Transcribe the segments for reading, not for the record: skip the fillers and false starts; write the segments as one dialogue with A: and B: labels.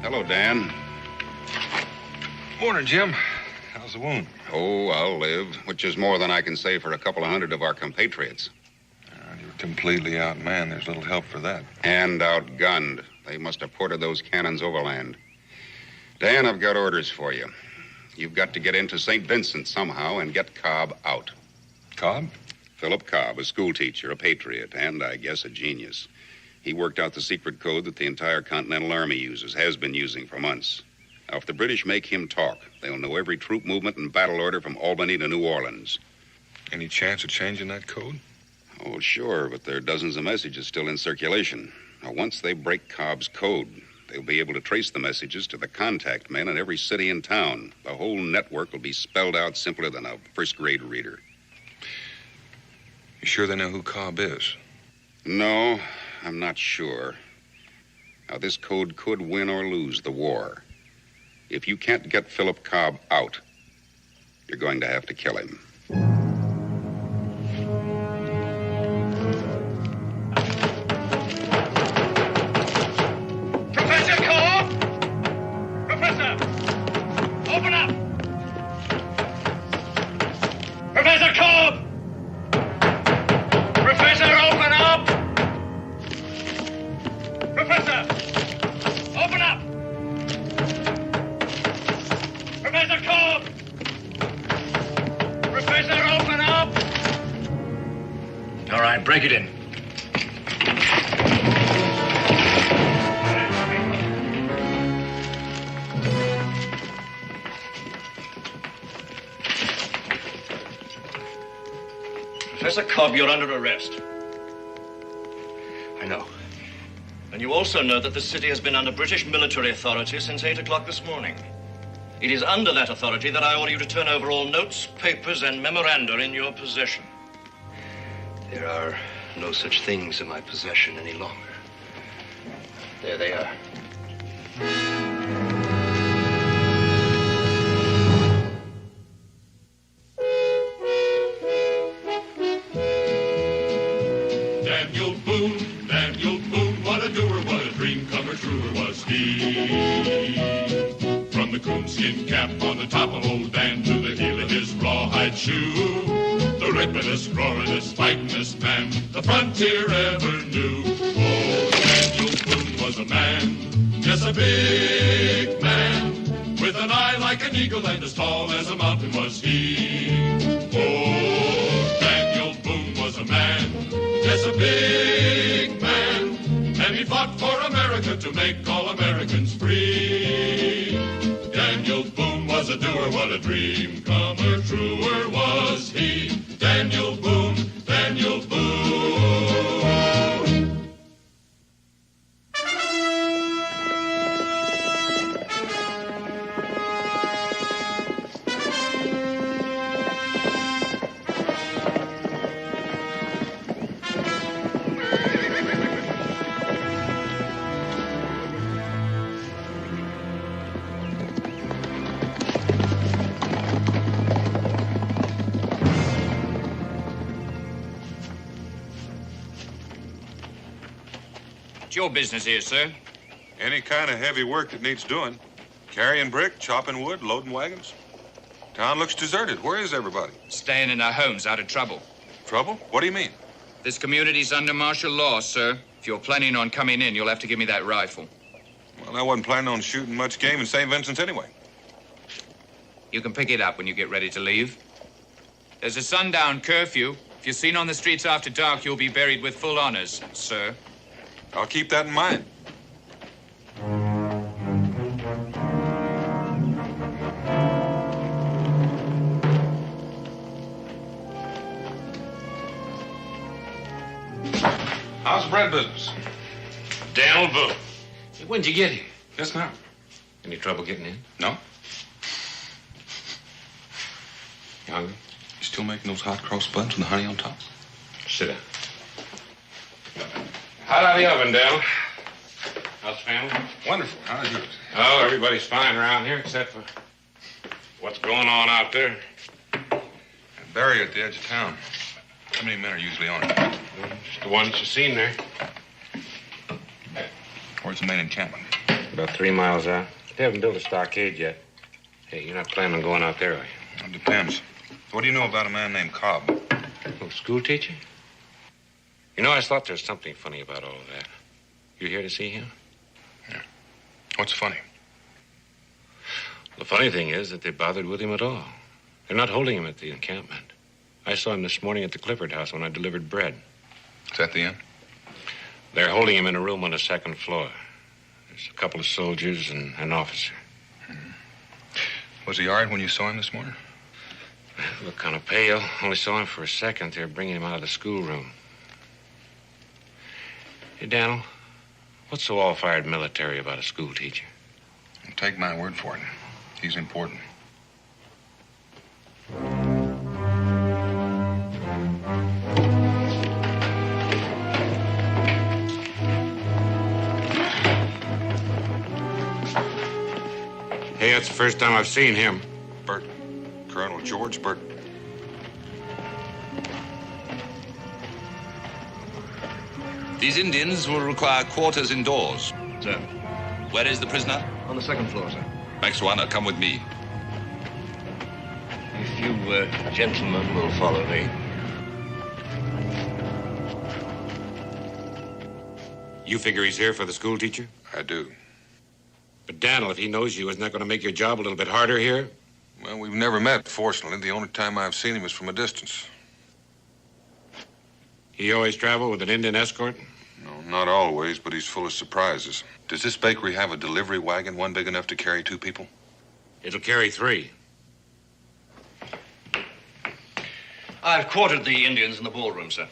A: Hello, Dan.
B: Morning, Jim. How's the wound?
A: Oh, I'll live, which is more than I can say for a couple of hundred of our compatriots.
B: You're completely outmanned. There's little help for that.
A: And outgunned. They must have ported those cannons overland. Dan, I've got orders for you. You've got to get into St. Vincent somehow and get Cobb out.
B: Cobb?
A: Philip Cobb, a schoolteacher, a patriot, and I guess a genius. He worked out the secret code that the entire Continental Army uses, has been using for months. Now, if the British make him talk, they'll know every troop movement and battle order from Albany to New Orleans.
B: Any chance of changing that code?
A: Oh, sure, but there are dozens of messages still in circulation. Now, once they break Cobb's code, they'll be able to trace the messages to the contact men in every city and town. The whole network will be spelled out simpler than a first-grade reader.
B: You sure they know who Cobb is?
A: No, I'm not sure. Now, this code could win or lose the war. If you can't get Philip Cobb out, you're going to have to kill him.
C: Professor Cobb! Professor! Open up! Professor Cobb! Professor, open up! Professor! Open up! Professor Cobb! Professor, open up! All right, break it in. Professor Cobb, you're under arrest. I know. And you also know that the city has been under British military authority since 8 o'clock this morning. It is under that authority that I order you to turn over all notes, papers, and memoranda in your possession. There are no such things in my possession any longer. There they are.
D: Daniel Boone, what a doer, what a dream comer, truer was he. From the coonskin cap on the top of old Dan to the heel of his rawhide shoe, the ripperest, roaringest, fightingest man the frontier ever knew. Oh, Daniel Boone was a man, yes, a big man, with an eye like an eagle and as tall as a mountain was he. Oh, Daniel Boone was a man, yes, a big man, and he fought for America to make all Americans free. Daniel Boone was a doer, what a dream comer, truer was he. Daniel Boone, Daniel Boone.
E: What's your business here, sir?
B: Any kind of heavy work that needs doing. Carrying brick, chopping wood, loading wagons. Town looks deserted. Where is everybody?
E: Staying in their homes out of trouble.
B: Trouble? What do you mean?
E: This community's under martial law, sir. If you're planning on coming in, you'll have to give me that rifle.
B: Well, I wasn't planning on shooting much game in St. Vincent anyway.
E: You can pick it up when you get ready to leave. There's a sundown curfew. If you're seen on the streets after dark, you'll be buried with full honors, sir.
B: I'll keep that in mind. How's the bread business?
F: Daniel Boone. Hey, when'd you get here?
B: Just now.
F: Any trouble getting in?
B: No?
F: You hungry?
B: You still making those hot cross buns with the honey on top?
F: Sit down. Hot out of the oven, Dale. How's the family?
B: Wonderful. How's yours?
F: Oh, everybody's fine around here except for what's going on out there.
B: A barrier at the edge of town. How many men are usually on it?
F: Just the ones you seen there.
B: Where's the main encampment?
F: About 3 miles out. They haven't built a stockade yet. Hey, you're not planning on going out there, are you?
B: It depends. What do you know about a man named Cobb?
F: Oh, school teacher? You know, I thought there's something funny about all of that. You here to see him?
B: Yeah. What's funny?
F: The funny thing is that they bothered with him at all. They're not holding him at the encampment. I saw him this morning at the Clifford house when I delivered bread.
B: Is that the end?
F: They're holding him in a room on the 2nd floor. There's a couple of soldiers and an officer.
B: Was he all right when you saw him this morning?
F: Looked kind of pale. Only saw him for a second. They're bringing him out of the schoolroom. Hey, Daniel, what's so all-fired military about a school teacher?
B: Take my word for it. He's important.
F: Hey, that's the first time I've seen him.
B: Bert. Colonel George Bert.
G: These Indians will require quarters indoors.
C: Sir.
G: Where is the prisoner?
C: On the 2nd floor, sir.
G: Max Warner, come with me.
C: If you gentlemen will follow me.
F: You figure he's here for the school teacher?
B: I do.
F: But Daniel, if he knows you, isn't that going to make your job a little bit harder here?
B: Well, we've never met, fortunately. The only time I've seen him is from a distance.
F: He always travel with an Indian escort?
B: No, not always, but he's full of surprises. Does this bakery have a delivery wagon, one big enough to carry 2 people?
F: It'll carry 3.
C: I've quartered the Indians in the ballroom, sir.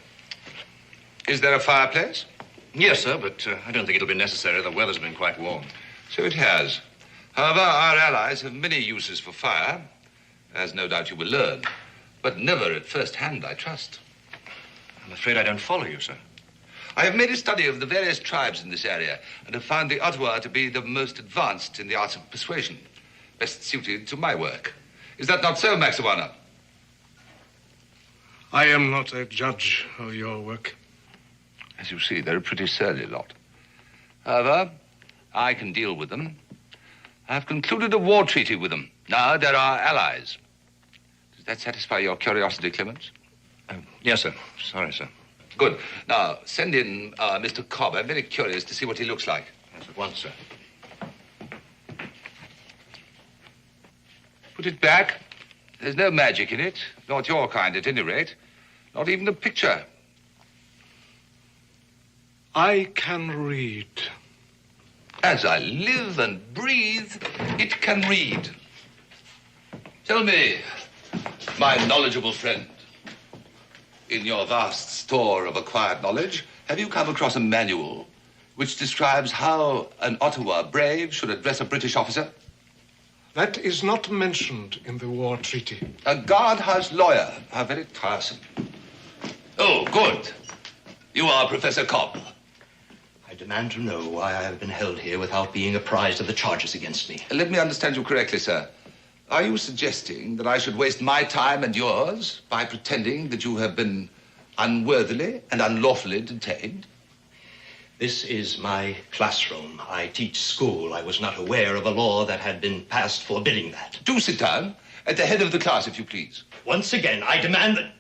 G: Is there a fireplace?
C: Yes, sir, but I don't think it'll be necessary. The weather's been quite warm.
G: So it has. However, our allies have many uses for fire, as no doubt you will learn. But never at first hand, I trust.
C: I'm afraid I don't follow you, sir.
G: I have made a study of the various tribes in this area and have found the Ottawa to be the most advanced in the arts of persuasion, best suited to my work. Is that not so, Max Warner?
H: I am not a judge of your work.
G: As you see, they're a pretty surly lot. However, I can deal with them. I've concluded a war treaty with them. Now they're our allies. Does that satisfy your curiosity, Clements?
C: Yes, sir. Sorry, sir.
G: Good. Now, send in Mr. Cobb. I'm very curious to see what he looks like.
C: Yes, at once, sir.
G: Put it back. There's no magic in it. Not your kind, at any rate. Not even a picture.
H: I can read.
G: As I live and breathe, it can read. Tell me, my knowledgeable friend, in your vast store of acquired knowledge, have you come across a manual which describes how an Ottawa brave should address a British officer?
H: That is not mentioned in the war treaty.
G: A guardhouse lawyer. How very tiresome. Oh, good. You are Professor Cobb.
I: I demand to know why I have been held here without being apprised of the charges against me.
G: Let me understand you correctly, sir. Are you suggesting that I should waste my time and yours by pretending that you have been unworthily and unlawfully detained?
I: This is my classroom. I teach school. I was not aware of a law that had been passed forbidding that.
G: Do sit down at the head of the class, if you please.
I: Once again, I demand that...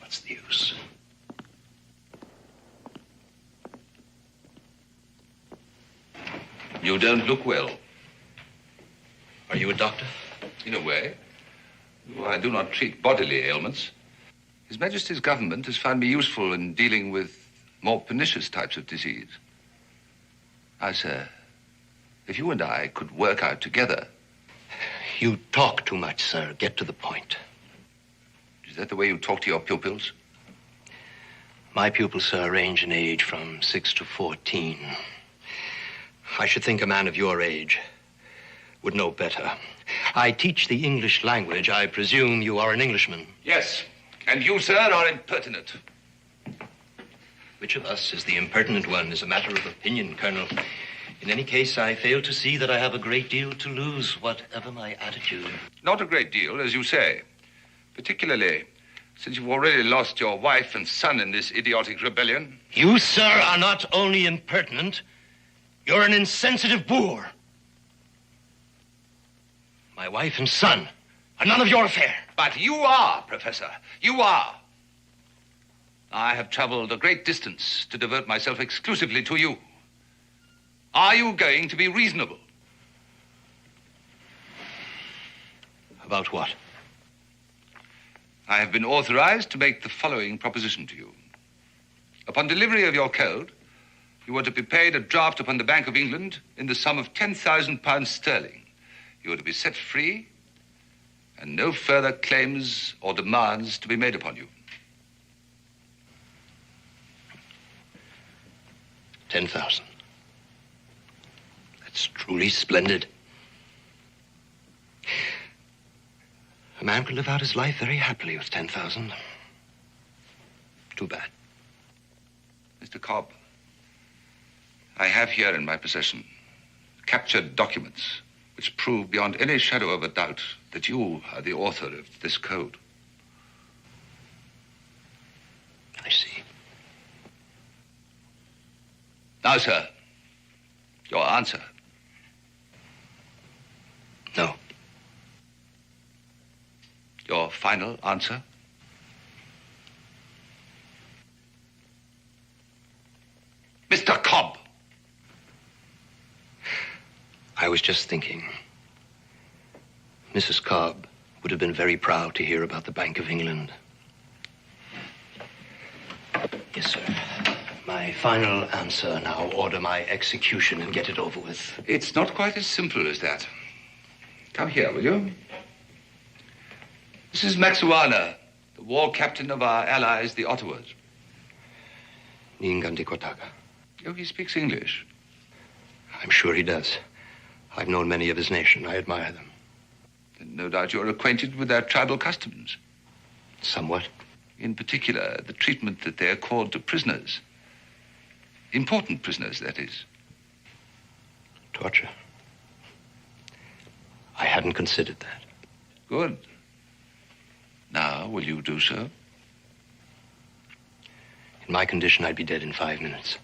I: What's the use?
G: You don't look well.
I: Are you a doctor?
G: In a way. Though I do not treat bodily ailments. His Majesty's government has found me useful in dealing with more pernicious types of disease. I, sir, if you and I could work out together...
I: You talk too much, sir. Get to the point.
G: Is that the way you talk to your pupils?
I: My pupils, sir, range in age from 6 to 14. I should think a man of your age would know better. I teach the English language. I presume you are an Englishman.
G: Yes. And you, sir, are impertinent.
I: Which of us is the impertinent one is a matter of opinion, Colonel. In any case, I fail to see that I have a great deal to lose, whatever my attitude.
G: Not a great deal, as you say. Particularly since you've already lost your wife and son in this idiotic rebellion.
I: You, sir, are not only impertinent, you're an insensitive boor. My wife and son are none of your affair.
G: But you are, Professor. You are. I have traveled a great distance to devote myself exclusively to you. Are you going to be reasonable?
I: About what?
G: I have been authorized to make the following proposition to you. Upon delivery of your code, you are to be paid a draft upon the Bank of England in the sum of £10,000 sterling. You are to be set free, and no further claims or demands to be made upon you.
I: 10,000. That's truly splendid. A man could live out his life very happily with 10,000. Too bad.
G: Mr. Cobb, I have here in my possession captured documents which prove beyond any shadow of a doubt that you are the author of this code.
I: I see.
G: Now, sir, your answer.
I: No.
G: Your final answer? Mr. Cobb!
I: I was just thinking. Mrs. Cobb would have been very proud to hear about the Bank of England. Yes, sir. My final answer now. Order my execution and get it over with.
G: It's not quite as simple as that. Come here, will you? This is Maxuana, the war captain of our allies, the Ottawas.
I: Ningandi Kotaka.
G: Oh, he speaks English.
I: I'm sure he does. I've known many of his nation. I admire them.
G: And no doubt you're acquainted with their tribal customs.
I: Somewhat.
G: In particular, the treatment that they accord to prisoners. Important prisoners, that is.
I: Torture. I hadn't considered that.
G: Good. Now, will you do so?
I: In my condition, I'd be dead in 5 minutes.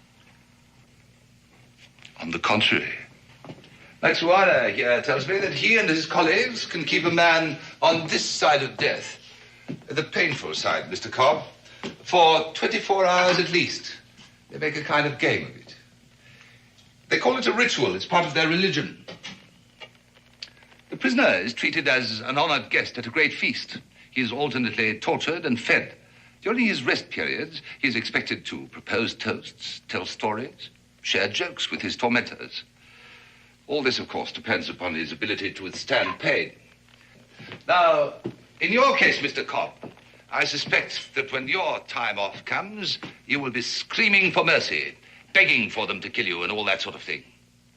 G: On the contrary. Maxuana here tells me that he and his colleagues can keep a man on this side of death, the painful side, Mr. Cobb, for 24 hours at least. They make a kind of game of it. They call it a ritual. It's part of their religion. The prisoner is treated as an honored guest at a great feast. He is alternately tortured and fed. During his rest periods, he is expected to propose toasts, tell stories, share jokes with his tormentors. All this, of course, depends upon his ability to withstand pain. Now, in your case, Mr. Cobb, I suspect that when your time off comes, you will be screaming for mercy, begging for them to kill you and all that sort of thing.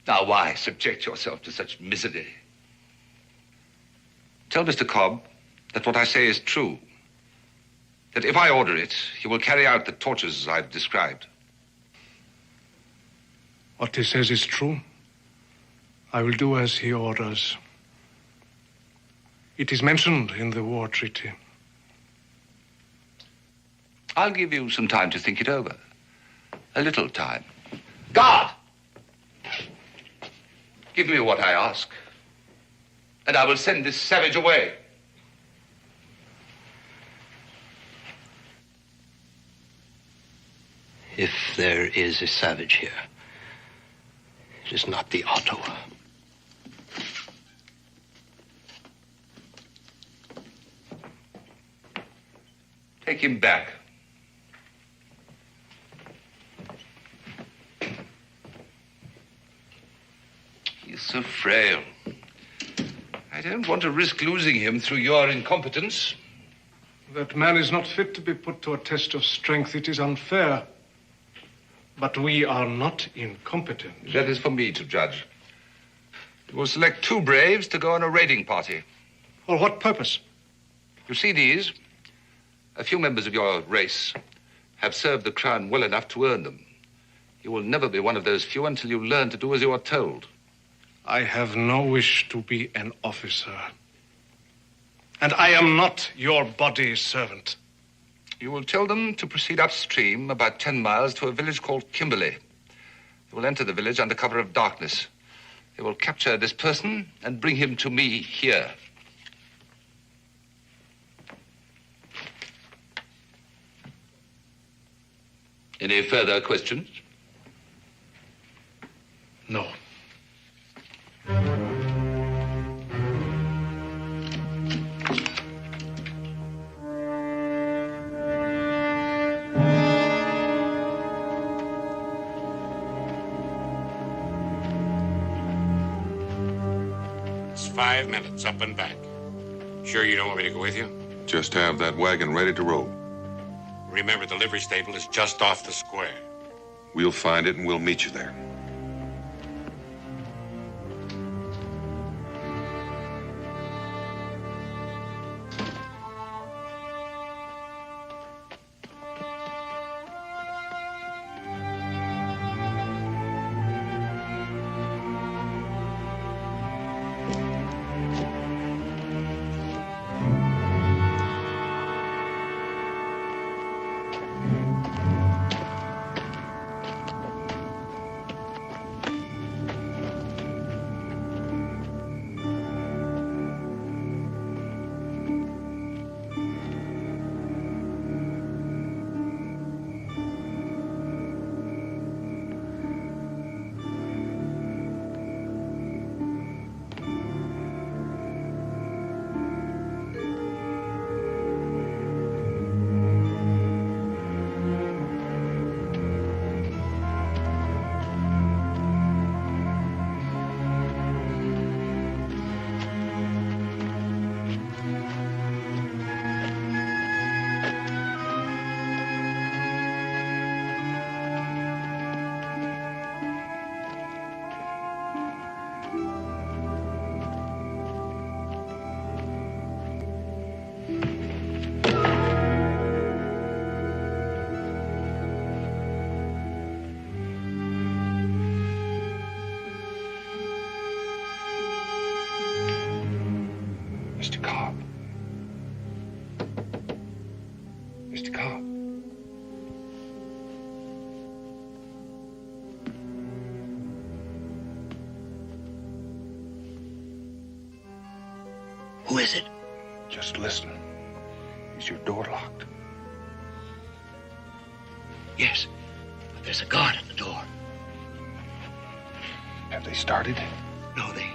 G: Now, why subject yourself to such misery? Tell Mr. Cobb that what I say is true. That if I order it, he will carry out the tortures I've described.
H: What he says is true. I will do as he orders. It is mentioned in the war treaty.
G: I'll give you some time to think it over. A little time. Guard! Give me what I ask, and I will send this savage away.
I: If there is a savage here, it is not the Ottawa.
G: Take him back. He's so frail. I don't want to risk losing him through your incompetence.
H: That man is not fit to be put to a test of strength. It is unfair. But we are not incompetent.
G: That is for me to judge. You will select 2 braves to go on a raiding party.
H: For what purpose?
G: You see these? A few members of your race have served the crown well enough to earn them. You will never be one of those few until you learn to do as you are told.
H: I have no wish to be an officer. And I am not your body servant.
G: You will tell them to proceed upstream about 10 miles to a village called Kimberley. They will enter the village under cover of darkness. They will capture this person and bring him to me here. Any further questions?
H: No.
F: It's 5 minutes up and back. Sure you don't want me to go with you?
B: Just have that wagon ready to roll.
F: Remember, the livery stable is just off the square.
B: We'll find it and we'll meet you there.
I: Who is it?
H: Just listen. Is your door locked?
I: Yes, but there's a guard at the door.
H: Have they started?
I: No, they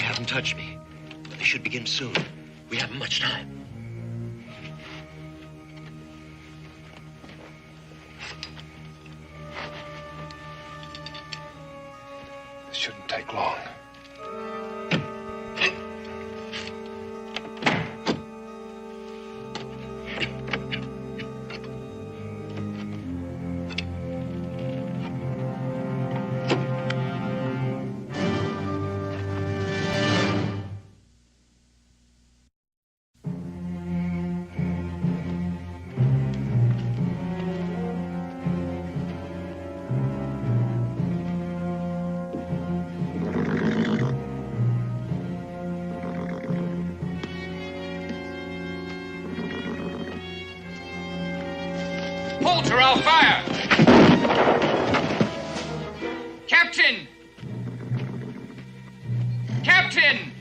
I: haven't touched me. But they should begin soon. We haven't much time.
H: This shouldn't take long.
E: Or I'll fire! Captain! Captain!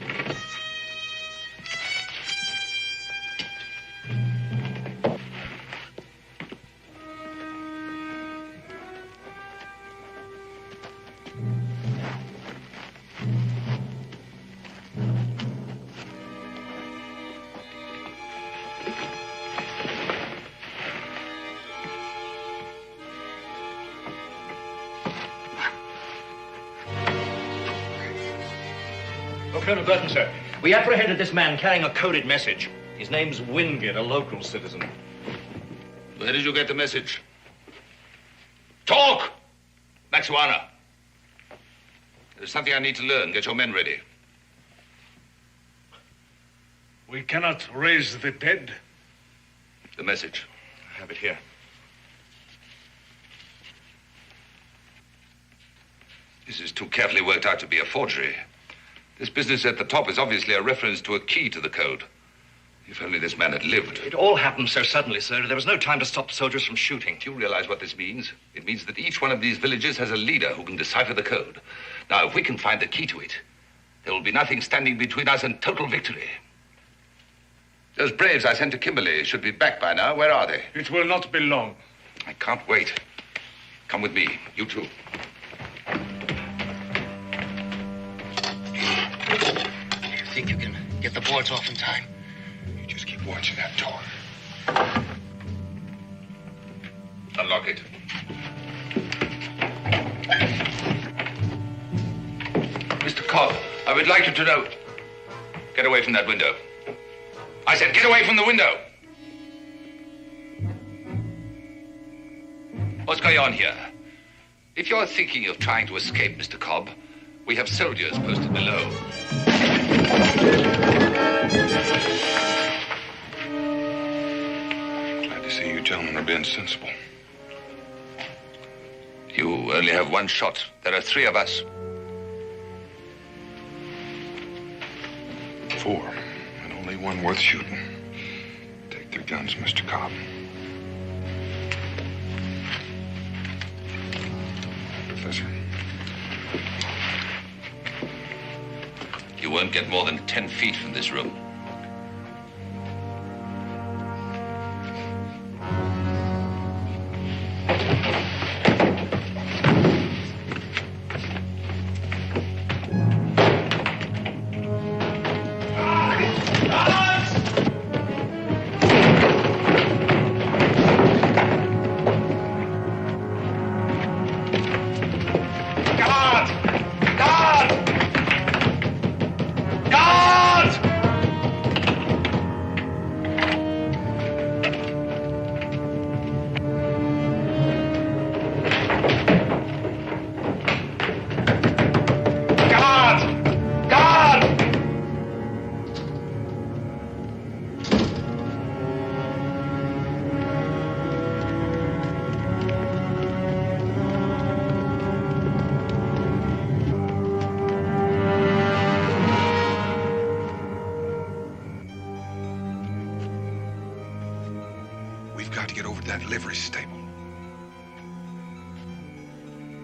C: Colonel Burton, sir. We apprehended this man carrying a coded message. His name's Wingate, a local citizen.
G: Where did you get the message? Talk! Maxuana. There's something I need to learn. Get your men ready.
H: We cannot raise the dead.
G: The message.
C: I have it here.
G: This is too carefully worked out to be a forgery. This business at the top is obviously a reference to a key to the code. If If only this man had lived.
C: It all happened so suddenly, sir. There was no time to stop soldiers from shooting.
G: Do you realize what this means? It means that each one of these villages has a leader who can decipher the code. Now, if we can find the key to it, there will be nothing standing between us and total victory. Those braves I sent to Kimberley should be back by now. Where are they?
H: It will not be long.
G: I can't wait. Come with me. You too.
I: You think you can get the boards off in time?
G: You just keep watching that door. Unlock it. Mr. Cobb, I would like you to know. Get away from that window. I said get away from the window. What's going on here? If you're thinking of trying to escape, Mr. Cobb, we have soldiers posted below.
B: Glad to see you gentlemen are being sensible.
G: You only have one shot. There are 3 of us.
B: 4, and only one worth shooting. Take their guns, Mr. Cobb. Professor.
G: You won't get more than 10 feet from this room.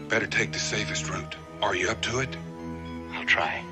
B: Better take the safest route. Are you up to it?
I: I'll try.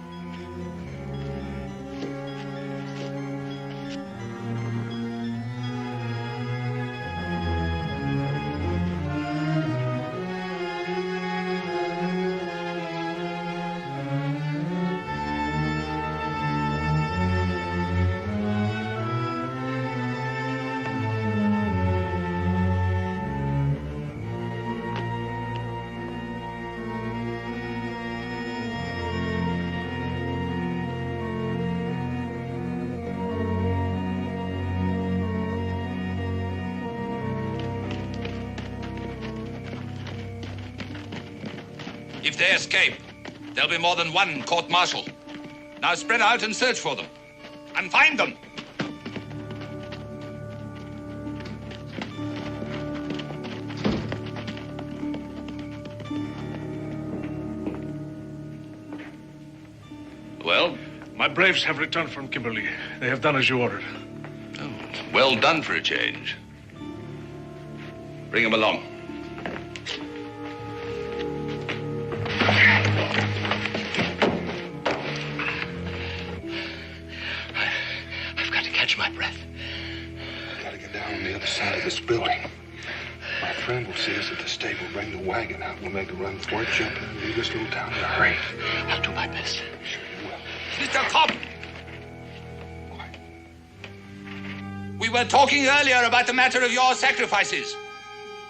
G: If they escape, there'll be more than one court-martial. Now spread out and search for them. And find them. Well?
H: My braves have returned from Kimberley. They have done as you ordered.
G: Oh, well done for a change. Bring them along.
I: My breath.
B: Gotta get down on the other side of this building. My friend will see us at the stable, bring the wagon out. We'll make a run for it, jump in, and leave this little town in a hurry.
I: I'll do my best.
B: Sure you will.
G: Mr. Cobb! We were talking earlier about the matter of your sacrifices.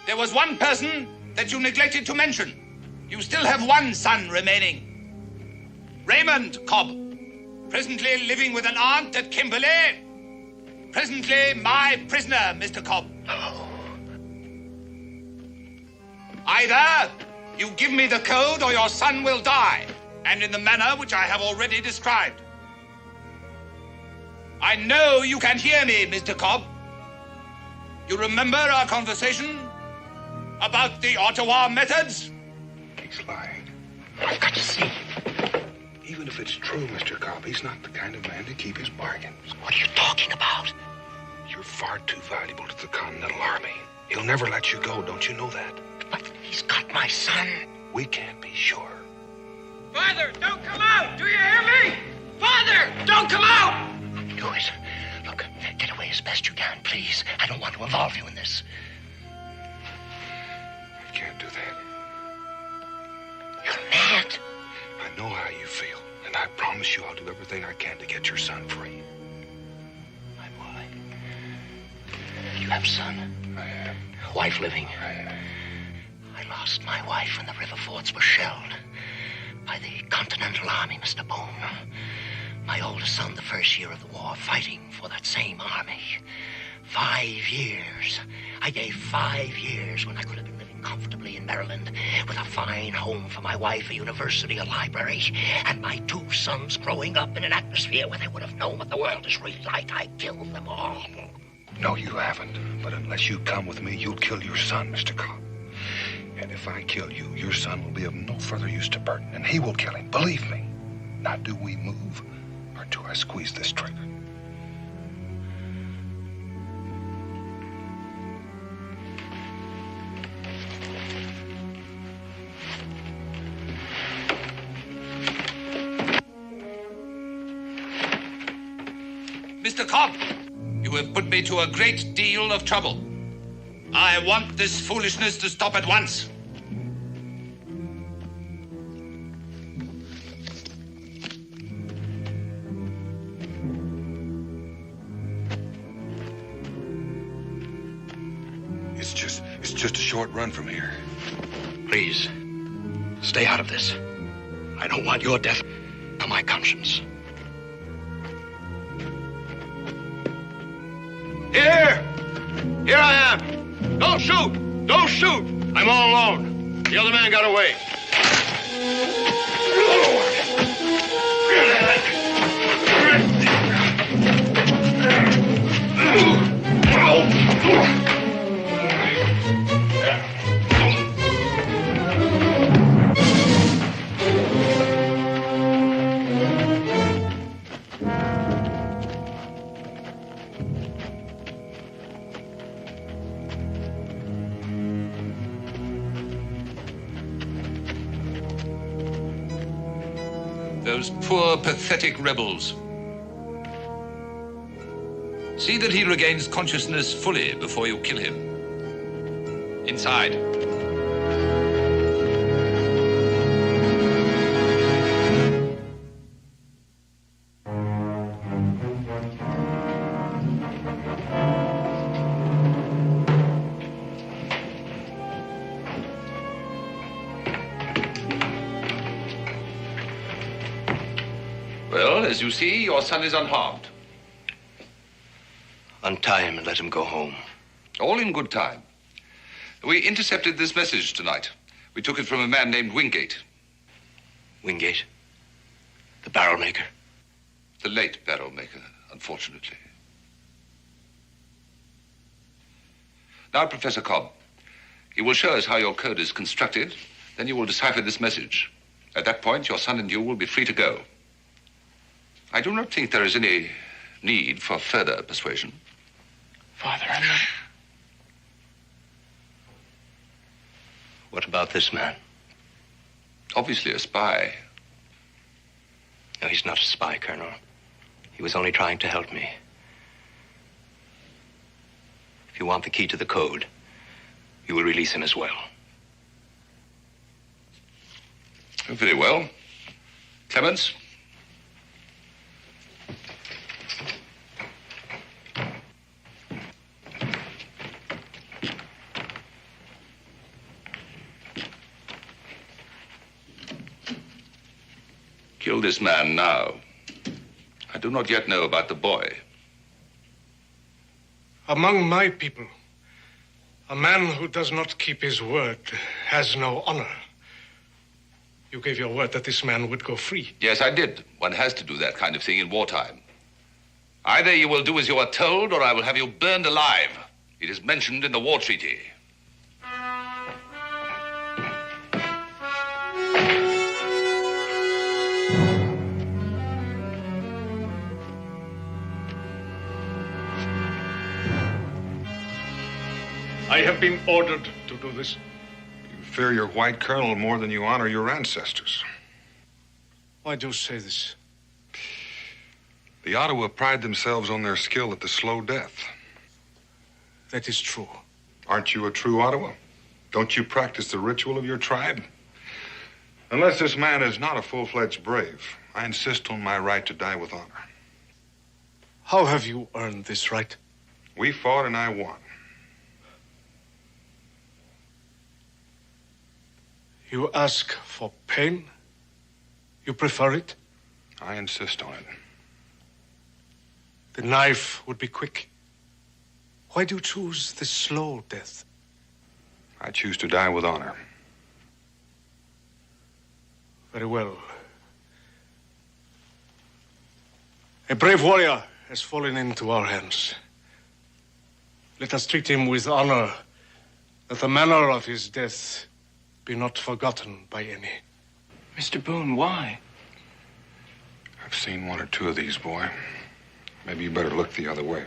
G: There was one person that you neglected to mention. You still have one son remaining. Raymond Cobb, presently living with an aunt at Kimberley. Presently my prisoner, Mr. Cobb. Either you give me the code or your son will die, and in the manner which I have already described. I know you can hear me, Mr. Cobb. You remember our conversation about the Ottawa methods?
B: He's lying.
I: I've got to see.
B: Even if it's true, Mr. Cobb, he's not the kind of man to keep his bargains.
I: What are you talking about?
B: You're far too valuable to the Continental Army. He'll never let you go, don't you know that?
I: But he's got my son.
B: We can't be sure.
J: Father, don't come out! Do you hear me? Father, don't come out!
I: Do it. Look, get away as best you can, please. I don't want to involve you in this.
B: I can't do that.
I: You're mad.
B: I know how you feel, and I promise you I'll do everything I can to get your son free.
I: My boy. You have a son?
B: I have.
I: Wife living?
B: I have.
I: I lost my wife when the river forts were shelled by the Continental Army, Mr. Boone. My oldest son, the first year of the war, fighting for that same army. 5 years. I gave 5 years when I could have been living comfortably in Maryland with a fine home for my wife, a university, a library, and my 2 sons growing up in an atmosphere where they would have known what the world is really like. I killed them all.
B: No, you haven't. But unless you come with me, you'll kill your son, Mr. Cobb. And if I kill you, your son will be of no further use to Burton, and he will kill him. Believe me. Now, do we move, or do I squeeze this trigger?
G: Mr. Cobb, you have put me to a great deal of trouble. I want this foolishness to stop at once.
B: It's just a short run from here.
I: Please, stay out of this. I don't want your death on my conscience.
J: Here! Here I am! Don't shoot! Don't shoot! I'm all alone. The other man got away.
G: Those poor, pathetic rebels. See that he regains consciousness fully before you kill him. Inside. Well, as you see, your son is unharmed.
I: Untie him and let him go home.
G: All in good time. We intercepted this message tonight. We took it from a man named Wingate.
I: Wingate? The barrel maker?
G: The late barrel maker, unfortunately. Now, Professor Cobb, you will show us how your code is constructed. Then you will decipher this message. At that point, your son and you will be free to go. I do not think there is any need for further persuasion.
I: Father, I'm not... What about this man?
G: Obviously a spy.
I: No, he's not a spy, Colonel. He was only trying to help me. If you want the key to the code, you will release him as well.
G: Very well. Clements? Kill this man now. I do not yet know about the boy.
H: Among my people, a man who does not keep his word has no honor. You gave your word that this man would go free.
G: Yes, I did. One has to do that kind of thing in wartime. Either you will do as you are told, or I will have you burned alive. It is mentioned in the war treaty.
H: I have been ordered to do this.
B: You fear your white colonel more than you honor your ancestors.
H: Why do you say this?
B: The Ottawa pride themselves on their skill at the slow death.
H: That is true.
B: Aren't you a true Ottawa? Don't you practice the ritual of your tribe? Unless this man is not a full-fledged brave, I insist on my right to die with honor.
H: How have you earned this right?
B: We fought and I won.
H: You ask for pain? You prefer it?
B: I insist on it.
H: The knife would be quick. Why do you choose the slow death?
B: I choose to die with honor.
H: Very well. A brave warrior has fallen into our hands. Let us treat him with honor, that the manner of his death be not forgotten by any.
K: Mr. Boone, why?
B: I've seen one or two of these, boy. Maybe you better look the other way.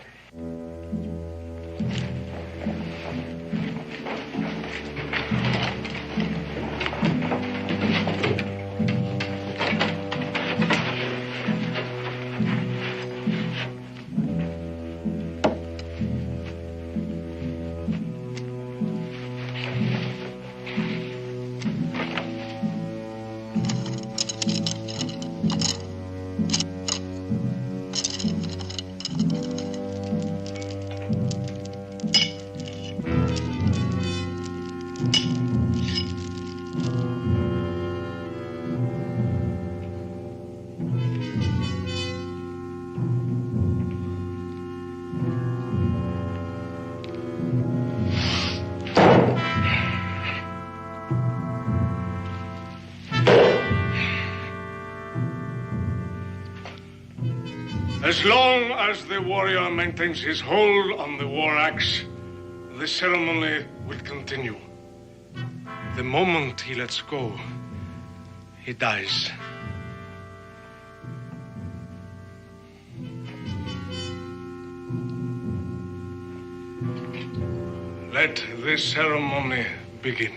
H: As long as the warrior maintains his hold on the war axe, the ceremony will continue. The moment he lets go, he dies. Let the ceremony begin.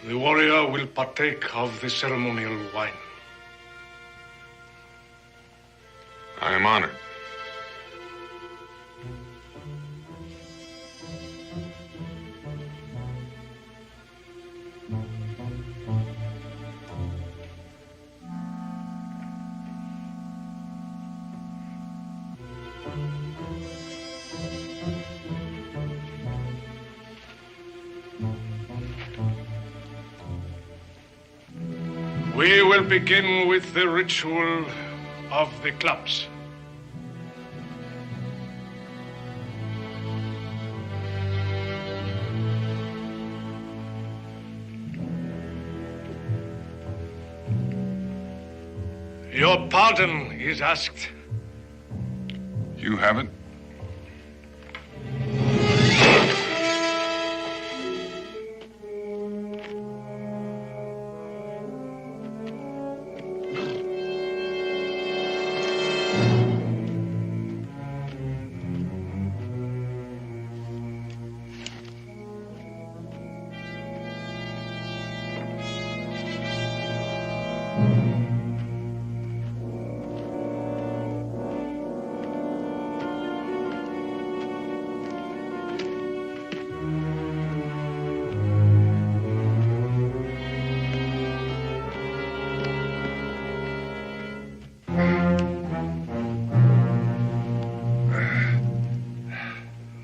H: The warrior will partake of the ceremonial wine.
B: I am honored.
H: We will begin with the ritual of the clubs. Your pardon is asked.
B: You haven't?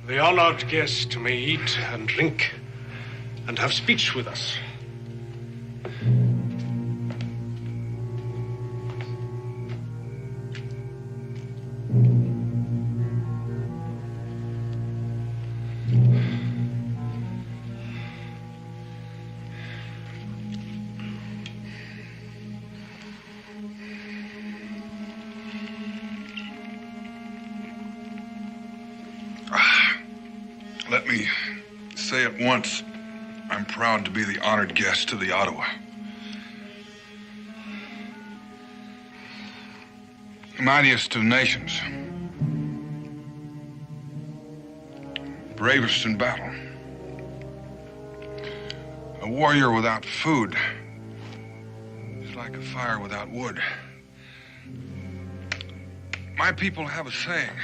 H: The honored guest may eat and drink and have speech with us.
B: Let me say at once, I'm proud to be the honored guest to the Ottawa. The mightiest of nations. bravest in battle. A warrior without food is like a fire without wood. My people have a saying.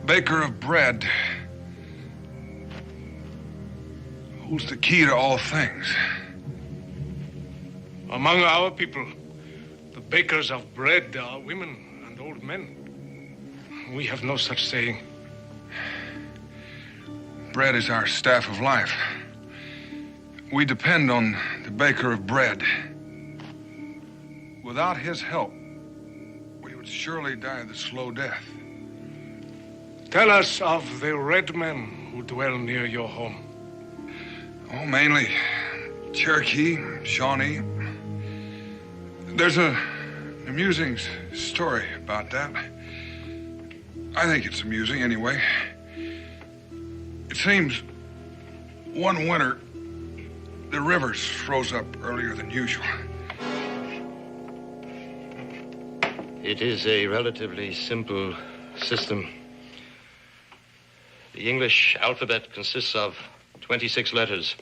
B: Baker of bread holds the key to all things.
H: Among our people, the bakers of bread are women and old men. We have no such saying.
B: Bread is our staff of life. We depend on the baker of bread. Without his help, we would surely die the slow death.
H: Tell us of the red men who dwell near your home.
B: Oh, mainly Cherokee, Shawnee. There's an amusing story about that. I think it's amusing anyway. It seems one winter, the rivers froze up earlier than usual.
I: It is a relatively simple system. The English alphabet consists of 26 letters.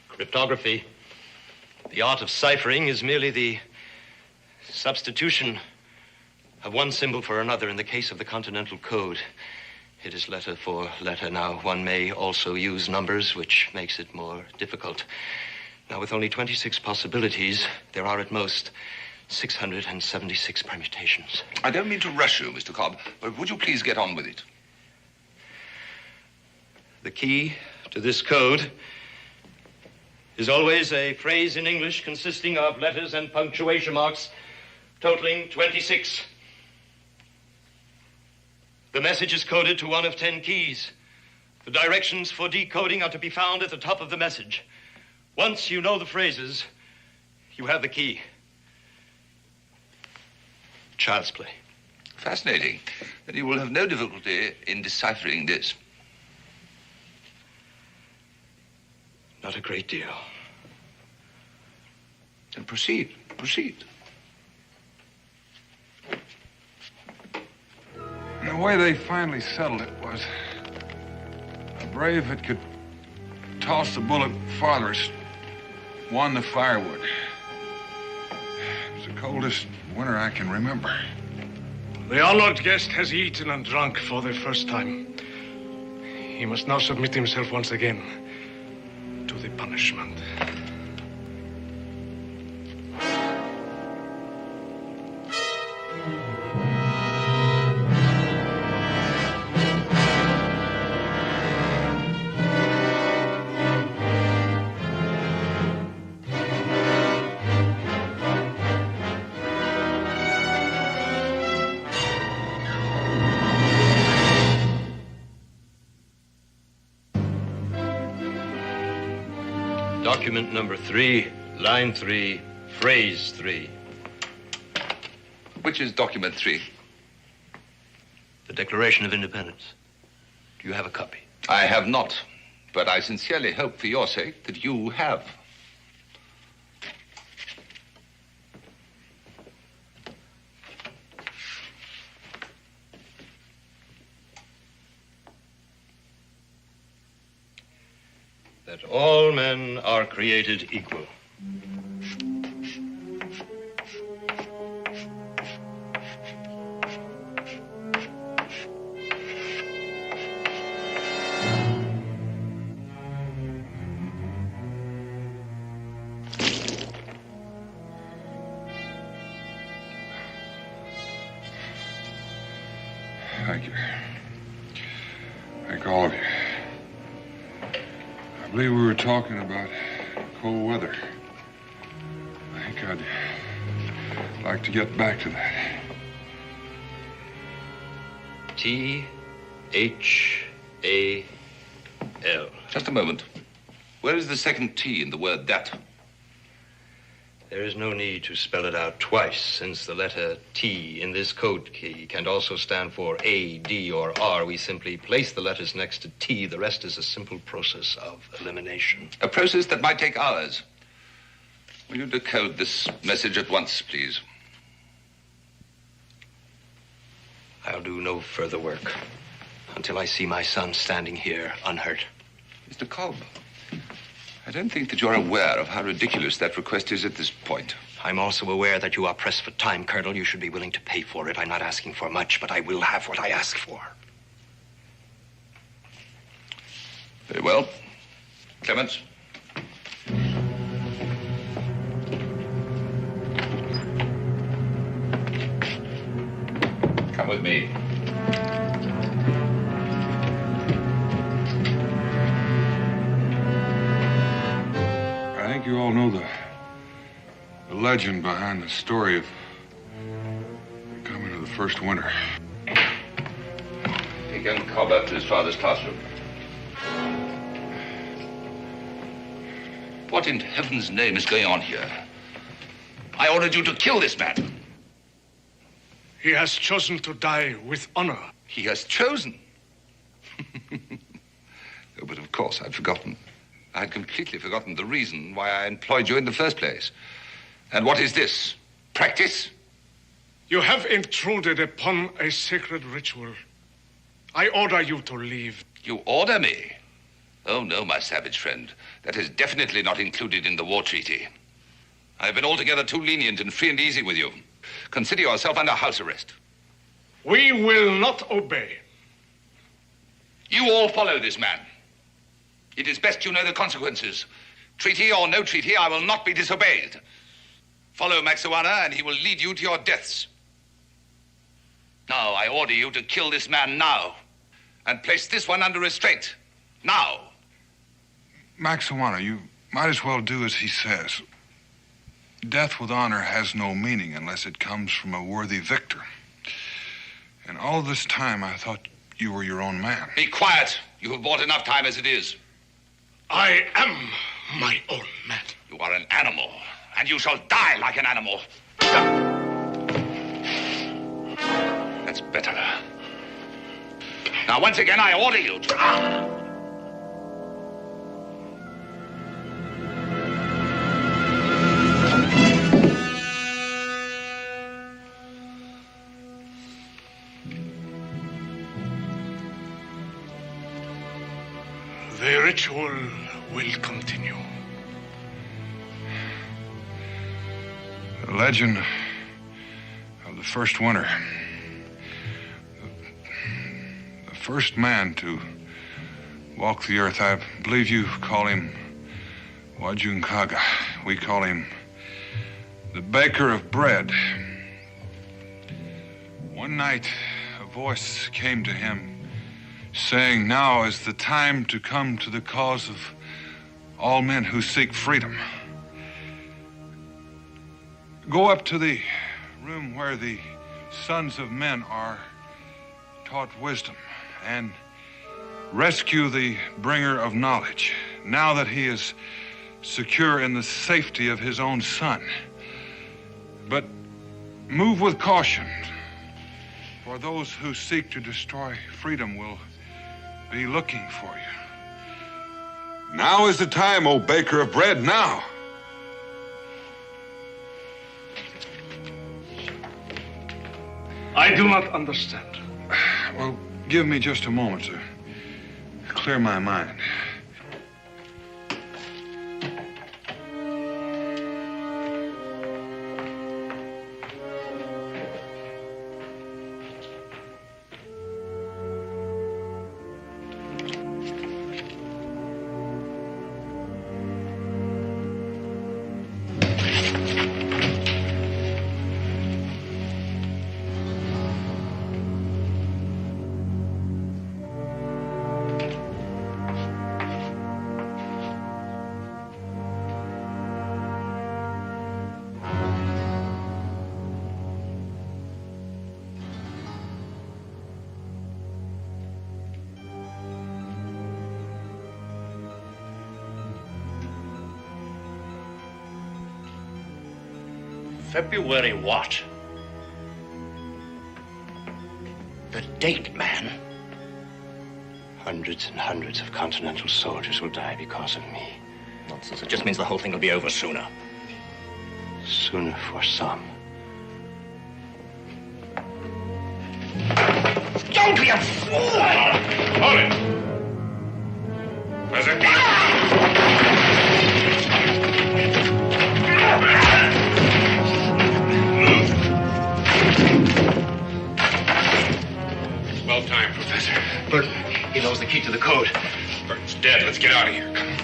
I: Cryptography, the art of ciphering, is merely the substitution of one symbol for another in the case of the Continental Code. It is letter for letter. Now, one may also use numbers, which makes it more difficult. Now, with only 26 possibilities, there are at most 676 permutations.
G: I don't mean to rush you, Mr. Cobb, but would you please get on with it?
I: The key to this code is always a phrase in English consisting of letters and punctuation marks, totaling 26. The message is coded to one of 10 keys. The directions for decoding are to be found at the top of the message. Once you know the phrases, you have the key. Child's play.
G: Fascinating. Then you will have no difficulty in deciphering this.
I: Not a great deal.
G: Then proceed.
B: And the way they finally settled it was a brave that could toss the bullet farthest won the firewood. It was the coldest winter I can remember.
H: The honored guest has eaten and drunk for the first time. He must now submit himself once again to the punishment.
I: Document number 3, line 3, phrase 3.
G: Which is document 3?
I: The Declaration of Independence. Do you have a copy?
G: I have not, but I sincerely hope for your sake that you have.
I: That all men are created equal.
B: Thank you. Thank all of you. I believe we were talking about cold weather. I think I'd like to get back to that.
I: T-H-A-L.
G: Just a moment. Where is the second T in the word that?
I: There is no need to spell it out twice, since the letter T in this code key can also stand for A, D, or R. We simply place the letters next to T. The rest is a simple process of elimination.
G: A process that might take hours. Will you decode this message at once, please?
I: I'll do no further work. until I see my son standing here unhurt.
G: Mr. Cobb, I don't think that you're aware of how ridiculous that request is at this point.
I: I'm also aware that you are pressed for time, Colonel. You should be willing to pay for it. I'm not asking for much, but I will have what I ask for.
G: Very well. Clements. Come with me.
B: I think you all know the legend behind the story of the coming of the first winter.
G: Take young Cobb up to his father's classroom. What in heaven's name is going on here? I ordered you to kill this man.
H: He has chosen to die with honor.
G: He has chosen? Oh, but of course, I'd forgotten. I had completely forgotten the reason why I employed you in the first place. And what is this? Practice?
H: You have intruded upon a sacred ritual. I order you to leave.
G: You order me? Oh, no, my savage friend. That is definitely not included in the war treaty. I've been altogether too lenient and free and easy with you. Consider yourself under house arrest.
H: We will not obey.
G: You all follow this man. It is best you know the consequences. Treaty or no treaty, I will not be disobeyed. Follow Maxuana, and he will lead you to your deaths. Now, I order you to kill this man now, and place this one under restraint. Now.
B: Maxuana, you might as well do as he says. Death with honor has no meaning unless it comes from a worthy victor. And all this time, I thought you were your own man.
G: Be quiet. You have bought enough time as it is.
H: I am my own man.
G: You are an animal, and you shall die like an animal. That's better. Now, once again, I order you to...
H: The ritual will continue.
B: The legend of the first winter. The first man to walk the earth. I believe you call him Wajunkaga. We call him the baker of bread. One night, a voice came to him saying, now is the time to come to the cause of all men who seek freedom. Go up to the room where the sons of men are taught wisdom and rescue the bringer of knowledge, now that he is secure in the safety of his own son. But move with caution, for those who seek to destroy freedom will be looking for you. Now is the time, O baker of bread, now.
H: I do not understand.
B: Well, give me just a moment to clear my mind.
C: February what? The date, man.
I: Hundreds and hundreds of Continental soldiers will die because of me.
C: Nonsense. It just means the whole thing will be over sooner.
I: Sooner for some.
C: Go!
J: Don't be a fool!
F: Hold it! Professor. Well timed, Professor.
I: Burton, he knows the key to the code.
F: Burton's dead. Let's get out of here. Come on.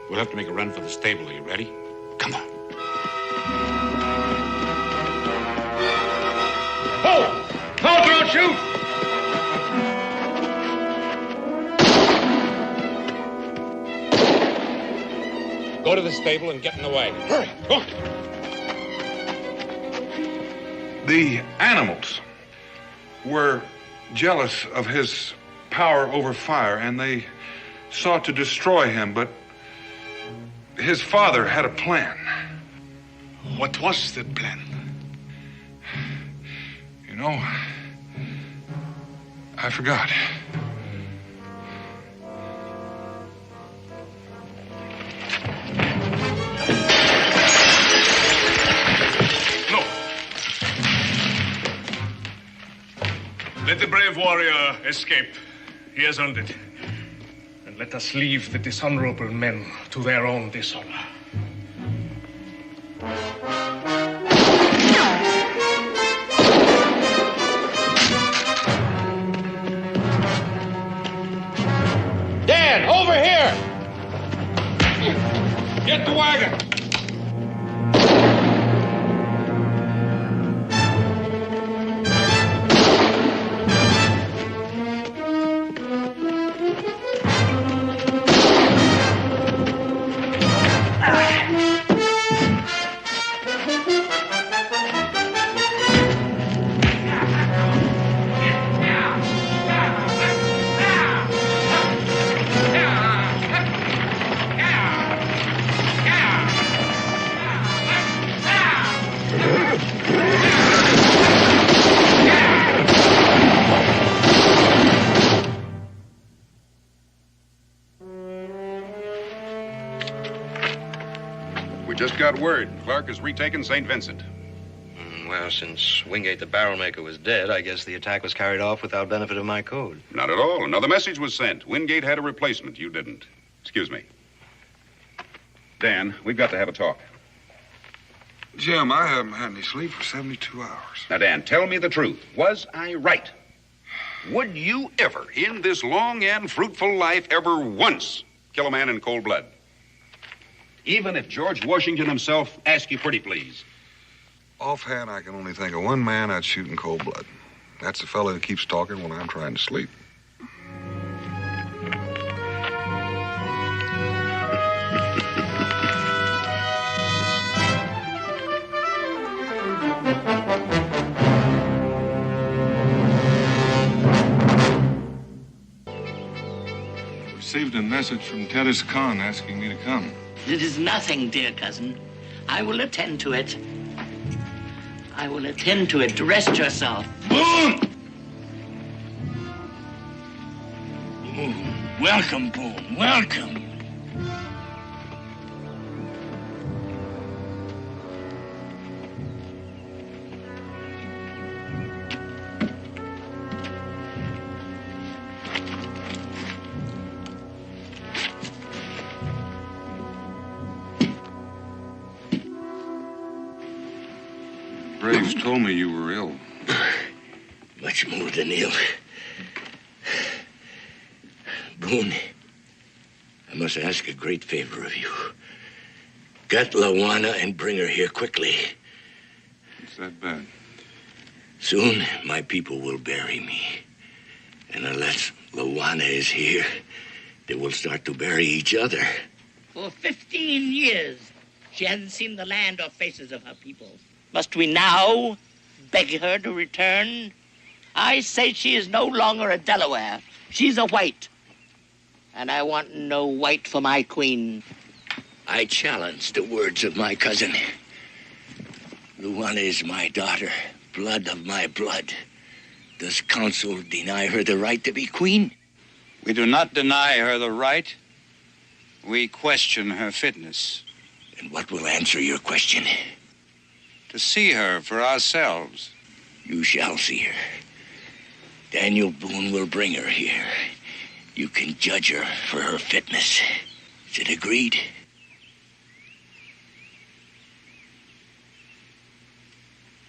F: We'll have to make a run for the stable. Are you ready? Come on.
J: Hold! Hold, don't shoot!
F: Go to the stable and get in the wagon. Hurry. Go.
B: The animals were jealous of his power over fire, and they sought to destroy him, but his father had a plan.
H: What was that plan?
B: You know, I forgot.
H: No. Let the brave warrior escape. He has earned it. And let us leave the dishonorable men to their own dishonor.
J: Dan, over here! Get the wagon!
A: Just got word. Clark has retaken St. Vincent.
I: Well, since Wingate the barrel maker was dead, I guess the attack was carried off without benefit of my code.
A: Not at all. Another message was sent. Wingate had a replacement. You didn't. Excuse me. Dan, we've got to have a talk.
B: Jim, I haven't had any sleep for 72 hours.
A: Now, Dan, tell me the truth. Was I right? Would you ever, in this long and fruitful life, ever once kill a man in cold blood? Even if George Washington himself asked you pretty please.
B: Offhand, I can only think of one man I'd shoot in cold blood. That's the fellow who keeps talking when I'm trying to sleep. Received a message from Terrace Khan asking me to come.
L: It is nothing, dear cousin. I will attend to it. I will attend to it. Rest yourself.
J: Boone! Boone. Welcome, Boone. Welcome.
B: Braves told me you were ill.
J: Much more than ill. Boone, I must ask a great favor of you. Get Lawana and bring her here quickly.
B: It's that bad?
M: Soon, my people will bury me. And unless Lawana is here, they will start to bury each other.
L: For 15 years, she hasn't seen the land or faces of her people. Must we now beg her to return? I say she is no longer a Delaware. She's a white. And I want no white for my queen.
M: I challenge the words of my cousin. Luana is my daughter, blood of my blood. Does council deny her the right to be queen?
N: We do not deny her the right. We question her fitness.
M: And what will answer your question?
N: To see her for ourselves.
M: You shall see her. Daniel Boone will bring her here. You can judge her for her fitness. Is it agreed?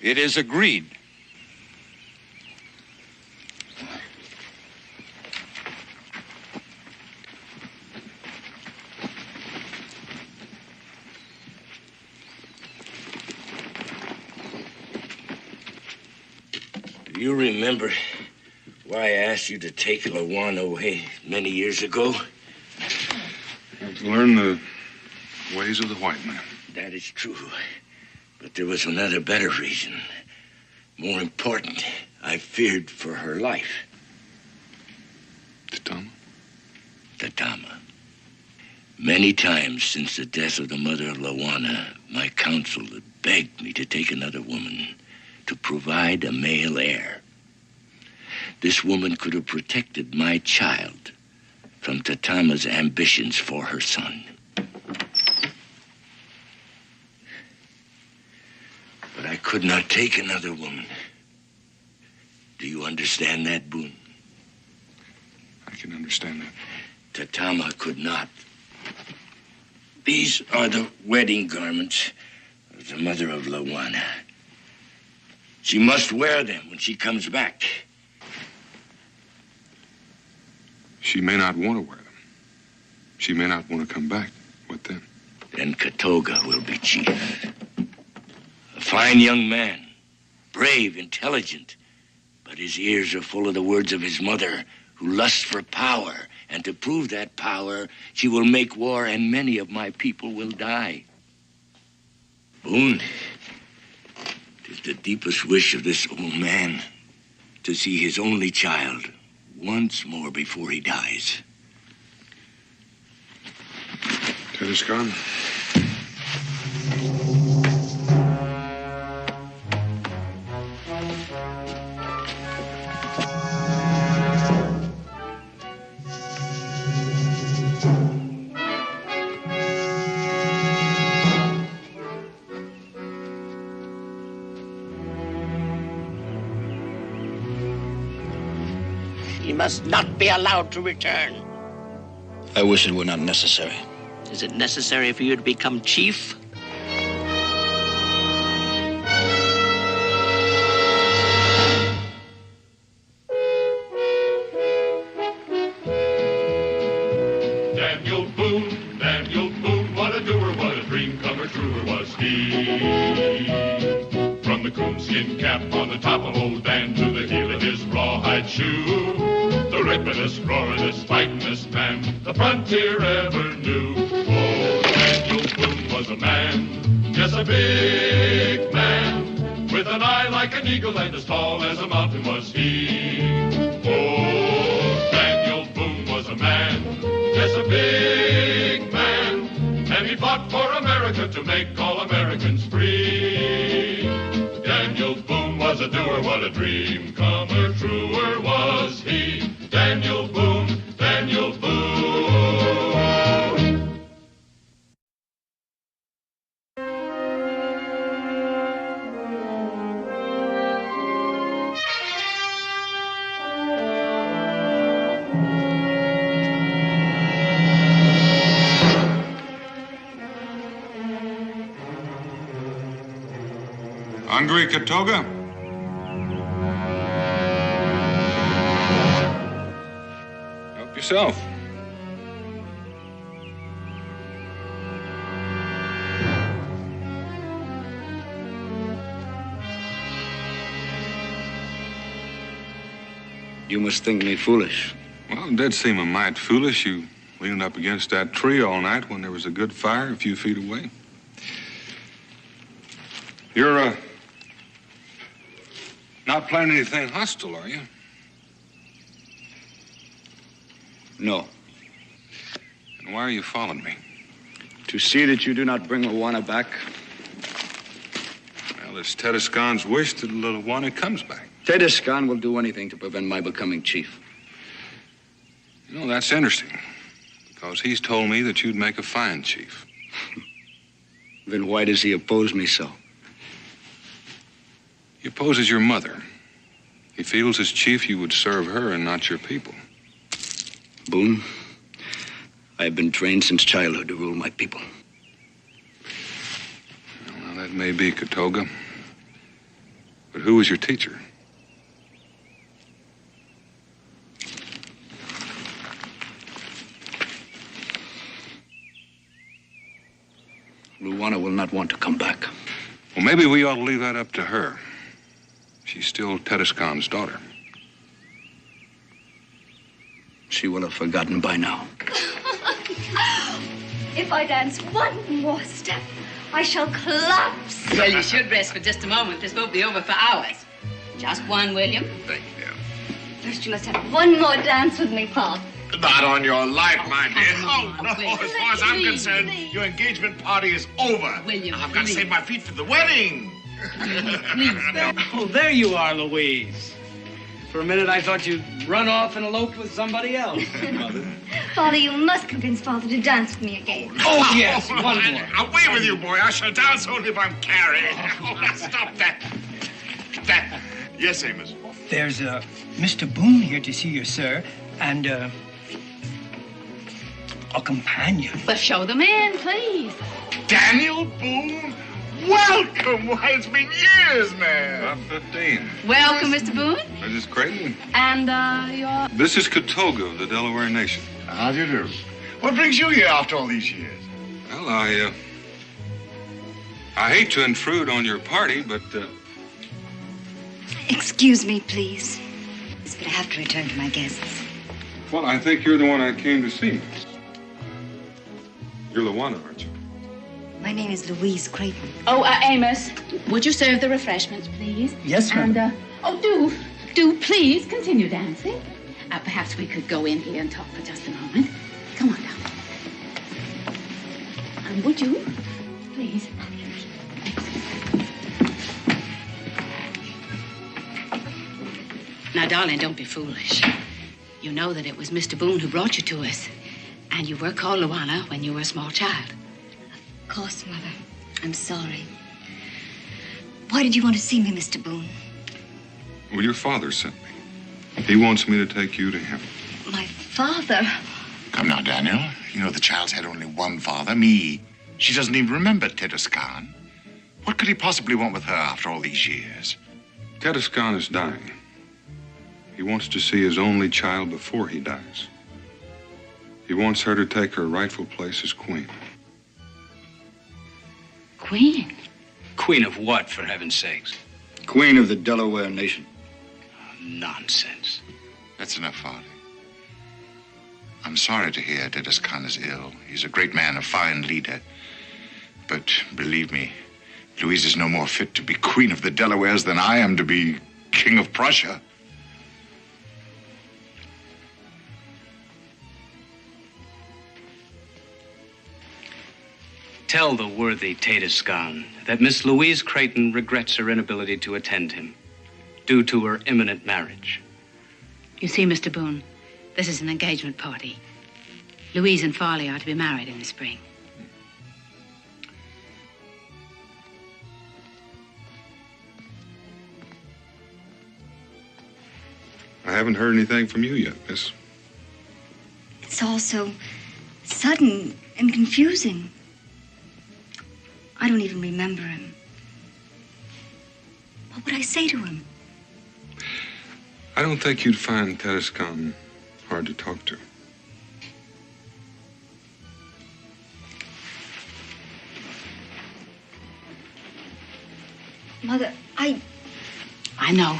N: It is agreed.
M: Do you remember why I asked you to take Lawana away many years ago?
B: To learn the ways of the white man.
M: That is true. But there was another better reason. More important, I feared for her life.
B: Tatama?
M: Tatama. Many times since the death of the mother of Lawana, my council had begged me to take another woman to provide a male heir. This woman could have protected my child from Tatama's ambitions for her son. But I could not take another woman. Do you understand that, Boone?
B: I can understand that.
M: Tatama could not. These are the wedding garments of the mother of Lawana. She must wear them when she comes back.
B: She may not want to wear them. She may not want to come back. What then?
M: Then Katoga will be chief. A fine young man, brave, intelligent, but his ears are full of the words of his mother, who lusts for power, and to prove that power, she will make war, and many of my people will die. Boone, it is the deepest wish of this old man to see his only child once more before he dies.
B: Ted is gone.
L: He must not be allowed to return.
O: I wish it were not necessary.
L: Is it necessary for you to become chief?
D: Daniel Boone, what a doer, what a dream comer, truer was he. From the coonskin cap on the top of old Dan to the heel of his rawhide shoe, the ripperest, roaringest, fightingest man the frontier ever knew. Oh, Daniel Boone was a man, yes, a big man, with an eye like an eagle and as tall as a mountain was he. Oh, Daniel Boone was a man, yes, a big man, and he fought for America to make all Americans free. Daniel Boone was a doer, what a dream comer, truer was he. Daniel Boone, Daniel Boone.
B: Hungry, Katoga?
F: Help yourself.
O: You must think me foolish.
B: Well, it did seem a mite foolish. You leaning up against that tree all night when there was a good fire a few feet away. You're, not planning anything hostile, are you?
O: No.
B: And why are you following me?
O: To see that you do not bring Luana back.
B: Well, it's Tedescon's wish that Luana comes back.
O: Tedescan will do anything to prevent my becoming chief.
B: You know, that's interesting. Because he's told me that you'd make a fine chief.
O: Then why does he oppose me so?
B: He opposes your mother. He feels as chief you would serve her and not your people.
O: Boone, I have been trained since childhood to rule my people.
B: Well, that may be, Katoga. But who was your teacher?
O: Luana will not want to come back.
B: Well, maybe we ought to leave that up to her. She's still Tedescon's daughter.
O: She will have forgotten by now.
P: If I dance one more step, I shall collapse.
Q: Well, you should rest for just a moment. This won't be over for hours. Just one, William.
B: Thank you.
P: First, you must have one more dance with me, Pa.
J: Not on your life, my dear.
Q: Oh,
J: no.
Q: William,
J: As far as I'm
Q: please,
J: concerned,
Q: please.
J: your engagement party is over.
Q: William,
J: I've got to
Q: please.
J: save my feet for the wedding.
Q: Please.
R: Oh, there you are, Louise. For a minute, I thought you'd run off and eloped with somebody else, Mother.
P: Father, you must convince Father to dance with me again.
R: Oh, yes, one more.
J: Away with you, boy. I shall dance only if I'm carried. Stop that. That. Yes, Amos.
S: There's Mr. Boone here to see you, sir, and a companion.
Q: Well, show them in, please.
J: Daniel Boone? Welcome. Why, it's been years, man.
B: About 15.
Q: Welcome, Mr. Boone.
B: This is Creighton.
Q: And, your...
B: This is Katoga of the Delaware Nation.
J: How do you do? What brings you here after all these years?
B: Well, I hate to intrude on your party, but,
P: Excuse me, please. But I have to return to my guests.
B: well, I think you're the one I came to see. You're Luana, aren't you?
P: My name is Louise Creighton.
Q: Oh, Amos, would you serve the refreshments, please?
S: Yes, ma'am.
Q: And, do please continue dancing. Perhaps we could go in here and talk for just a moment. Come on down. And would you, please? Now, darling, don't be foolish. You know that it was Mr. Boone who brought you to us. And you were called Luana when you were a small child.
P: Of course, Mother. I'm sorry. Why did you want to see me, Mr. Boone?
B: Well, your father sent me. He wants me to take you to him.
P: My father?
J: Come now, Daniel. You know the child's had only one father, me. She doesn't even remember Tedescan. What could he possibly want with her after all these years?
B: Tedescan is dying. He wants to see his only child before he dies. He wants her to take her rightful place as queen.
Q: Queen?
O: Queen of what, for heaven's sakes? Queen of the Delaware Nation. Nonsense.
J: That's enough, Father. I'm sorry to hear Tedescan is ill. He's a great man, a fine leader. But believe me, Louise is no more fit to be Queen of the Delawares than I am to be King of Prussia.
R: Tell the worthy Tedescan that Miss Louise Creighton regrets her inability to attend him due to her imminent marriage.
Q: You see, Mr. Boone, this is an engagement party. Louise and Farley are to be married in the spring.
B: I haven't heard anything from you yet, miss.
P: It's all so sudden and confusing. I don't even remember him. What would I say to him?
B: I don't think you'd find Tedescan hard to talk to.
P: Mother,
Q: I know.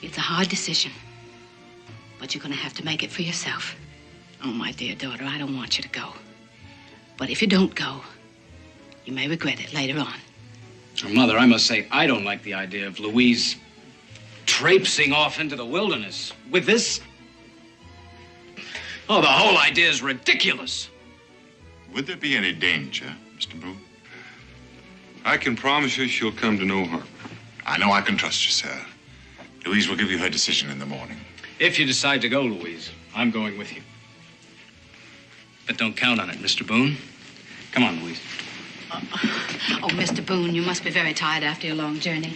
Q: It's a hard decision. but you're going to have to make it for yourself. Oh, my dear daughter, I don't want you to go. But if you don't go, you may regret it later on.
R: Mother, I must say, I don't like the idea of Louise traipsing off into the wilderness with this. Oh, the whole idea is ridiculous.
J: Would there be any danger, Mr. Boone?
F: I can promise you she'll come to no harm.
J: I know I can trust you, sir. Louise will give you her decision in the morning.
R: If you decide to go, Louise, I'm going with you. But don't count on it, Mr. Boone. Come on, Louise.
Q: Oh, Mr. Boone, you must be very tired after your long journey.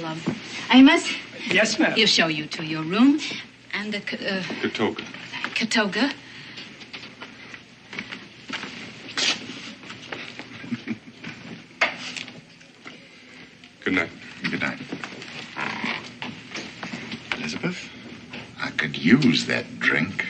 Q: I'll, Amos?
S: Yes, ma'am.
Q: He'll show you to your room and the,
F: Katoga.
Q: Katoga.
F: Good night.
J: Good night. Elizabeth, I could use that drink.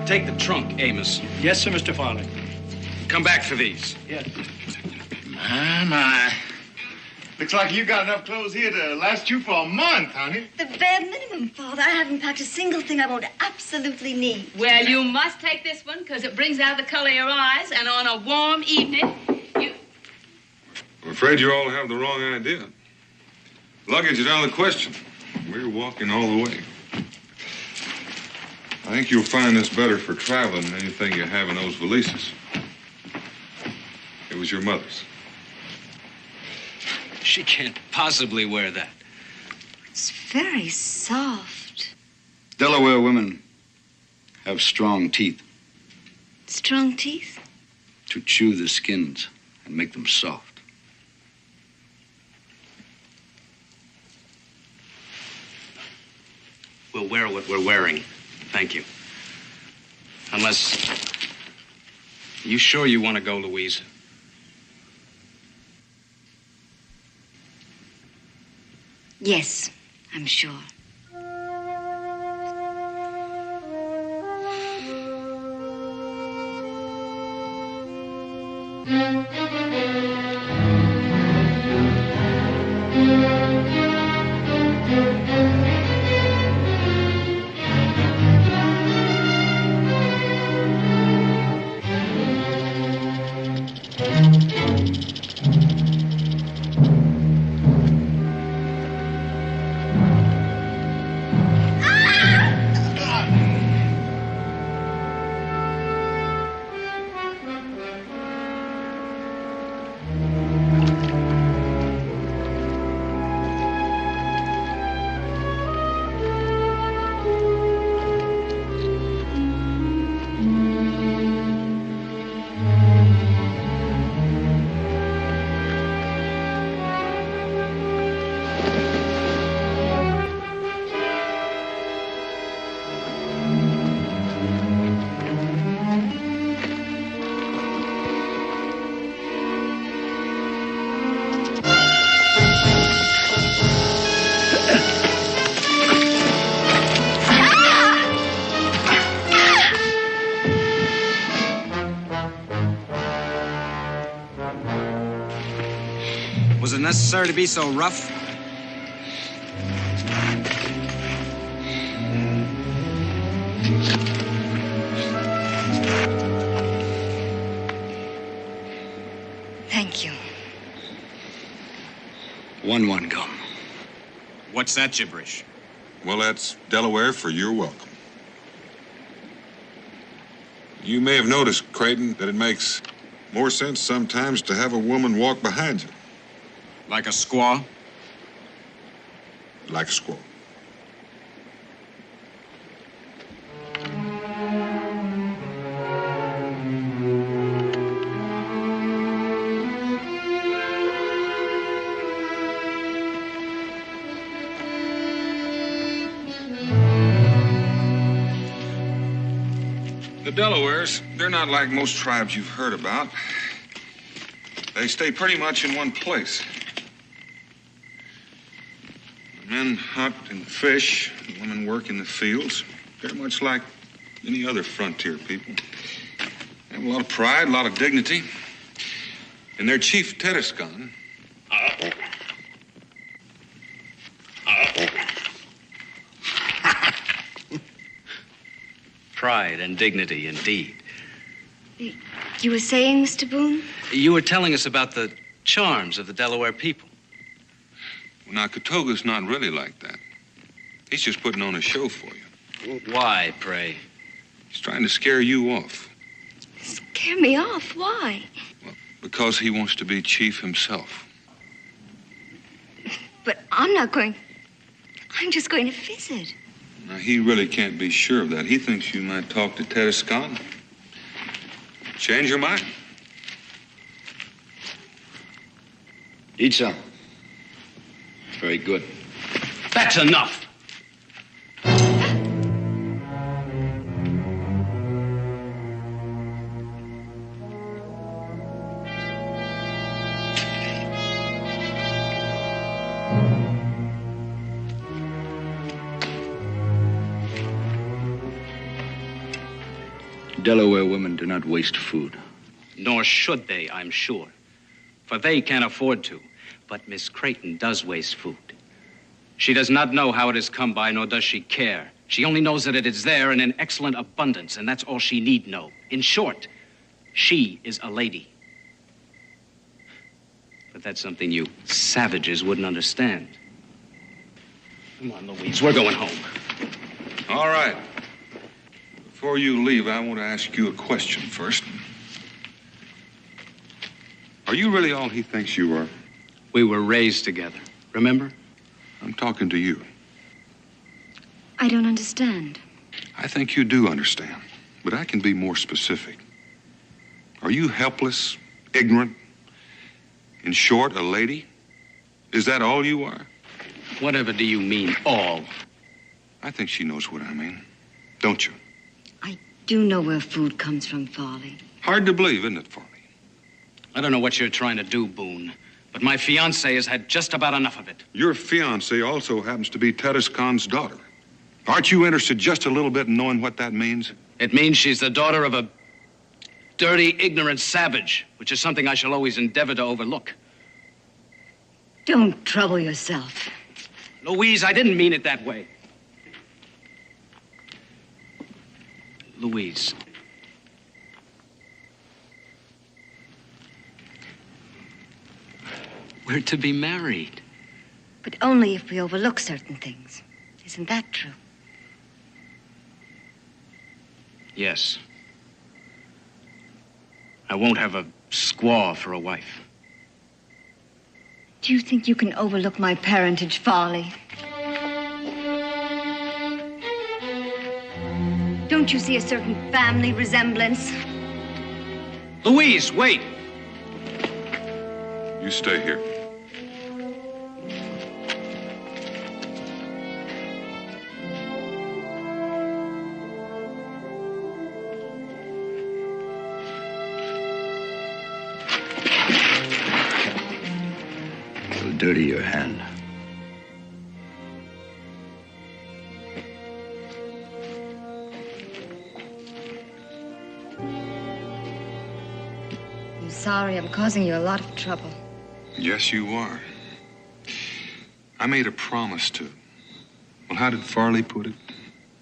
R: Take the trunk, Amos.
H: Yes, sir, Mr. Farley.
R: Come back for these.
H: Yes.
J: My. Looks like you got enough clothes here to last you for a month, honey.
P: The bare minimum, Father. I haven't packed a single thing I won't absolutely need.
Q: Well, you must take this one because it brings out the color of your eyes, and on a warm evening,
F: I'm afraid you all have the wrong idea. Luggage is out of the question. We're walking all the way. I think you'll find this better for traveling than anything you have in those valises. It was your mother's.
R: She can't possibly wear that.
P: It's very soft.
O: Delaware women have strong teeth
P: Strong teeth?
O: to chew the skins and make them soft.
R: We'll wear what we're wearing. Thank you. Unless... You sure you want to go, Louise?
P: Yes, I'm sure.
N: Was it necessary to be so rough?
P: Thank you.
O: 1-1 gum.
N: What's that gibberish?
F: Well, that's Delaware for you're welcome. You may have noticed, Creighton, that it makes more sense sometimes to have a woman walk behind you.
N: Like a squaw?
F: Like a squaw. The Delawares, they're not like most tribes you've heard about. They stay pretty much in one place. The men hunt and fish, the women work in the fields. They're much like any other frontier people. They have a lot of pride, a lot of dignity. And their chief, Tedescan,
R: Pride and dignity, indeed.
P: You were saying, Mr. Boone?
R: You were telling us about the charms of the Delaware people.
F: well, now, Katoga's not really like that. He's just putting on a show for you.
R: Why, pray?
F: He's trying to scare you off
P: Scare me off. Why?
F: because he wants to be chief himself.
P: But I'm not going. I'm just going to visit.
F: Now, he really can't be sure of that. He thinks you might talk to Tedescan. Change your mind.
O: Eat some. Very good.
R: That's enough.
O: Delaware women do not waste food.
R: Nor should they, I'm sure. For they can't afford to. But Miss Creighton does waste food. She does not know how it has come by, nor does she care. She only knows that it is there and in excellent abundance, and that's all she need know. In short, she is a lady. But that's something you savages wouldn't understand. Come on, Louise, we're going home.
F: All right. Before you leave, I want to ask you a question first. Are you really all he thinks you are?
R: We were raised together, remember?
F: I'm talking to you.
P: I don't understand.
F: I think you do understand, but I can be more specific. Are you helpless, ignorant, in short, a lady? Is that all you are?
R: Whatever do you mean, all?
F: I think she knows what I mean, don't you?
P: I do know where food comes from, Farley.
F: Hard to believe, isn't it, Farley?
R: I don't know what you're trying to do, Boone, but my fiancée has had just about enough of it.
F: Your fiancée also happens to be Tedescan's daughter. Aren't you interested just a little bit in knowing what that means?
R: It means she's the daughter of a dirty, ignorant savage, which is something I shall always endeavor to overlook.
P: Don't trouble yourself.
R: Louise, I didn't mean it that way. Louise. We're to be married.
P: But only if we overlook certain things. Isn't that true?
R: Yes. I won't have a squaw for a wife.
P: Do you think you can overlook my parentage, Farley? Don't you see a certain family resemblance?
R: Louise, wait!
F: You stay here.
O: You'll dirty your hand.
P: I'm sorry I'm causing you a lot of trouble.
F: Yes, you are. I made a promise to. Well, how did Farley put it?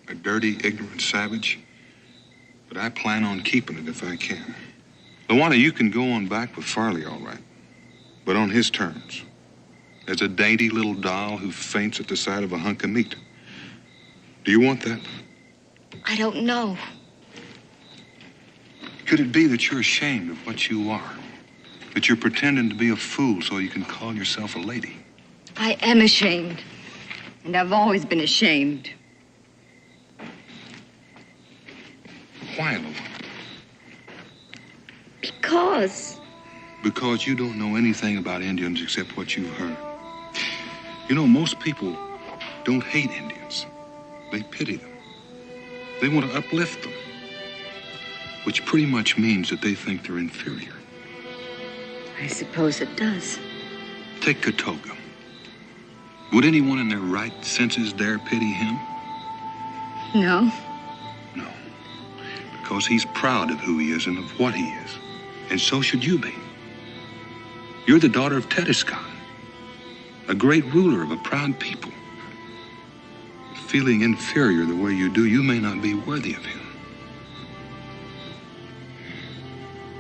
F: A dirty, ignorant savage? But I plan on keeping it if I can. Luana, you can go on back with Farley, all right. But on his terms. As a dainty little doll who faints at the sight of a hunk of meat. Do you want that?
P: I don't know.
F: Could it be that you're ashamed of what you are? That you're pretending to be a fool so you can call yourself a lady?
P: I am ashamed. And I've always been ashamed.
F: Why, Luana? Because you don't know anything about Indians except what you've heard. You know, most people don't hate Indians. They pity them. They want to uplift them. Which pretty much means that they think they're inferior.
P: I suppose it does.
F: Take Katoga. Would anyone in their right senses dare pity him?
P: No.
F: because he's proud of who he is and of what he is. And so should you be. You're the daughter of Tedescan, a great ruler of a proud people. Feeling inferior the way you do, you may not be worthy of him.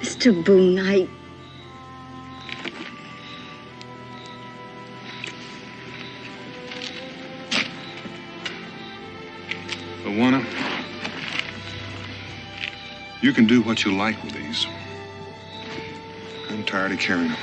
P: Mr. Boone,
F: Luana, you can do what you like with these. I'm tired of carrying them.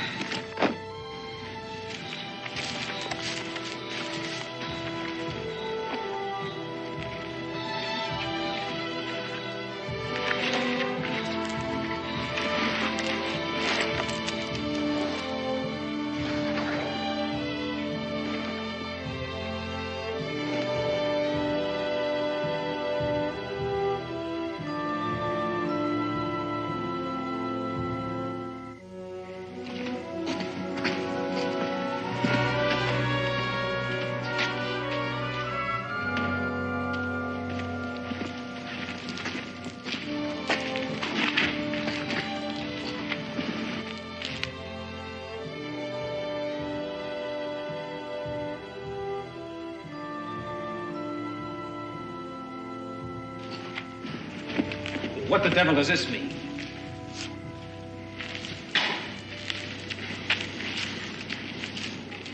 R: What the devil does this mean?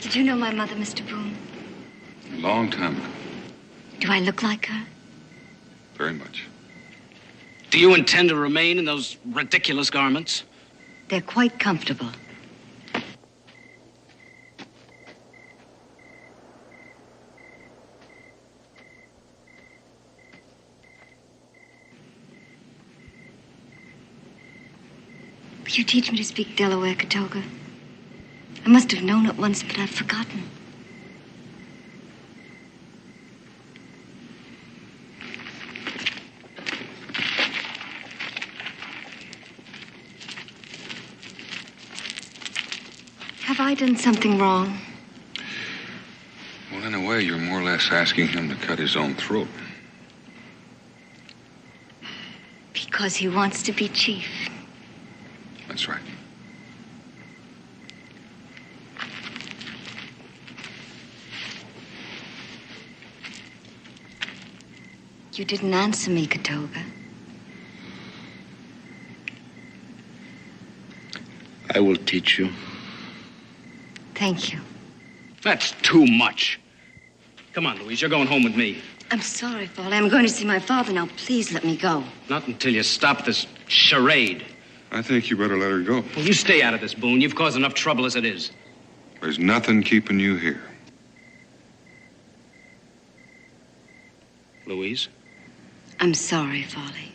P: did you know my mother, Mr. Boone?
F: A long time ago.
P: Do I look like her?
F: Very much.
R: Do you intend to remain in those ridiculous garments?
P: They're quite comfortable. Will you teach me to speak Delaware, Katoga? I must have known it once, but I've forgotten. Have I done something wrong?
F: Well, in a way, you're more or less asking him to cut his own throat.
P: Because he wants to be chief.
F: That's right.
P: You didn't answer me, Katoga.
M: I will teach you.
P: Thank you.
R: That's too much. Come on, Louise, you're going home with me.
P: I'm sorry, Foley. I'm going to see my father now. Please let me go.
R: Not until you stop this charade.
F: I think you better let her go.
R: Well, you stay out of this, Boone. You've caused enough trouble as it is.
F: There's nothing keeping you here.
R: Louise?
P: I'm sorry, Foley.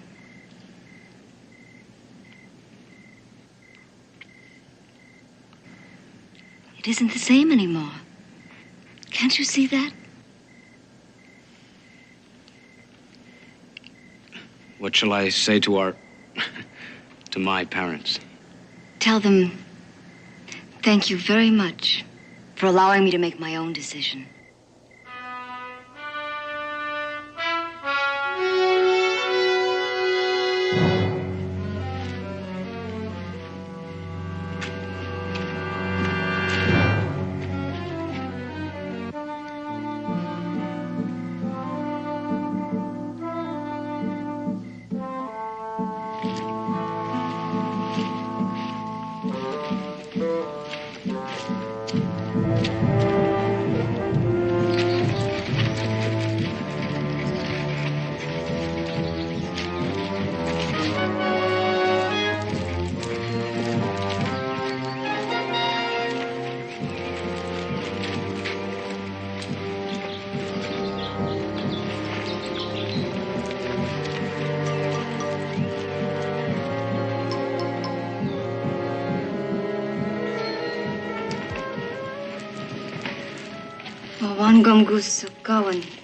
P: It isn't the same anymore. Can't you see that?
R: What shall I say to our... to my parents?
P: Tell them thank you very much for allowing me to make my own decision.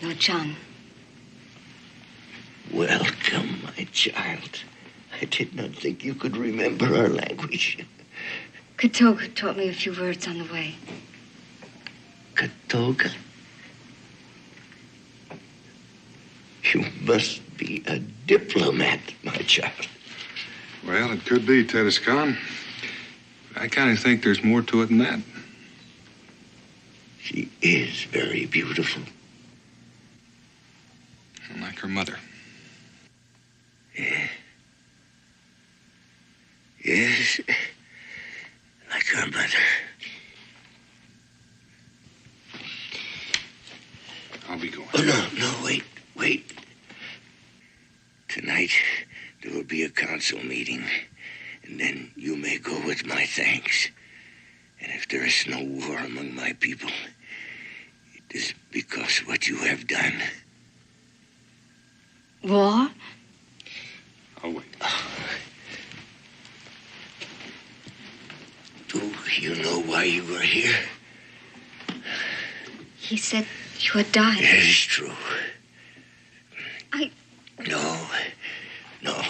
P: No, John.
M: Welcome, my child. I did not think you could remember our language.
P: Katoga taught me a few words on the way.
M: Katoga? You must be be a diplomat, my child.
F: Well, it could be, Titus Khan. I kind of think there's more to it than that.
M: She is very beautiful.
F: Like her mother.
M: Yeah. Yes, like her mother.
F: I'll be going.
M: Oh, no, wait. Tonight, there will be a council meeting, and then you may go with my thanks. And if there is no war among my people, it is because of what you have done.
P: War?
F: I'll wait.
M: Do you know why you were here?
P: He said you had died.
M: It is true. No.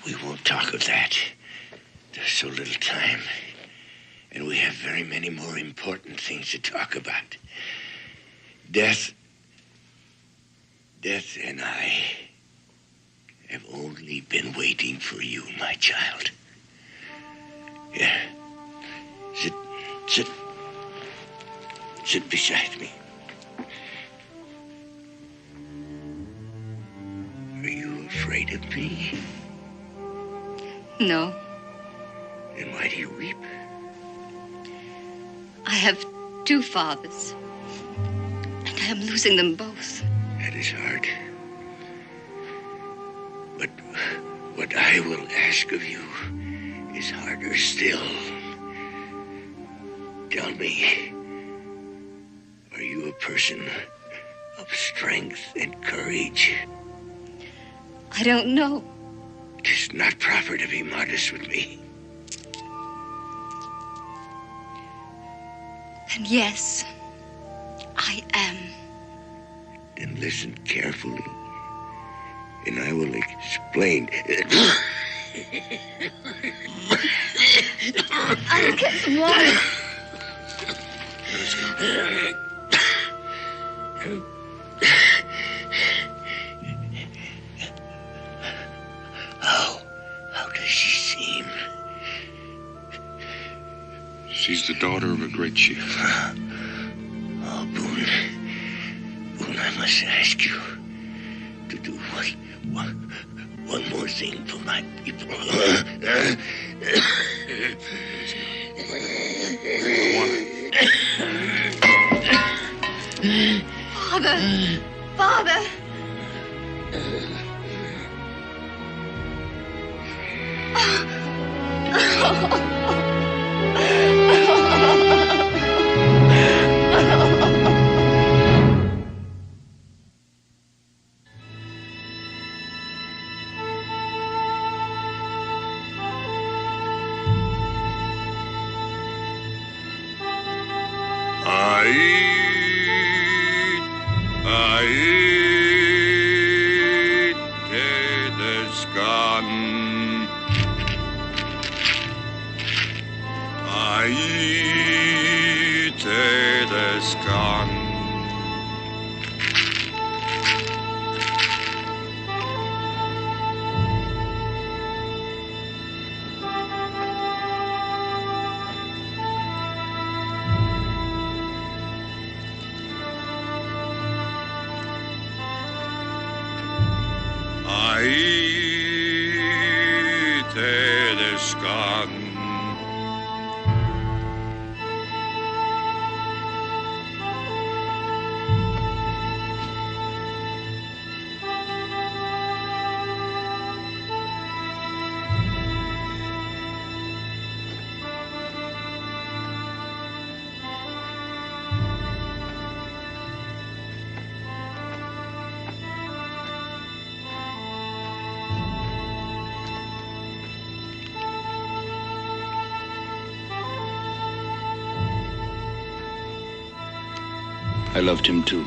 M: We won't talk of that. There's so little time. And we have very many more important things to talk about. Death and I have only been waiting for you, my child. Yeah. Sit beside me. Are you afraid of me?
P: No.
M: Then why do you weep?
P: I have two fathers, and I am losing them both.
M: That is hard. But what I will ask of you is harder still. Tell me, are you a person of strength and courage?
P: I don't know.
M: It is not proper to be modest with me.
P: And yes, I am.
M: Then listen carefully, and I will explain.
P: I'll get some water.
M: How does she seem?
F: She's the daughter of a great chief.
M: Oh, Boone, I must ask you to do one more thing for my people.
P: Father!
O: I loved him too.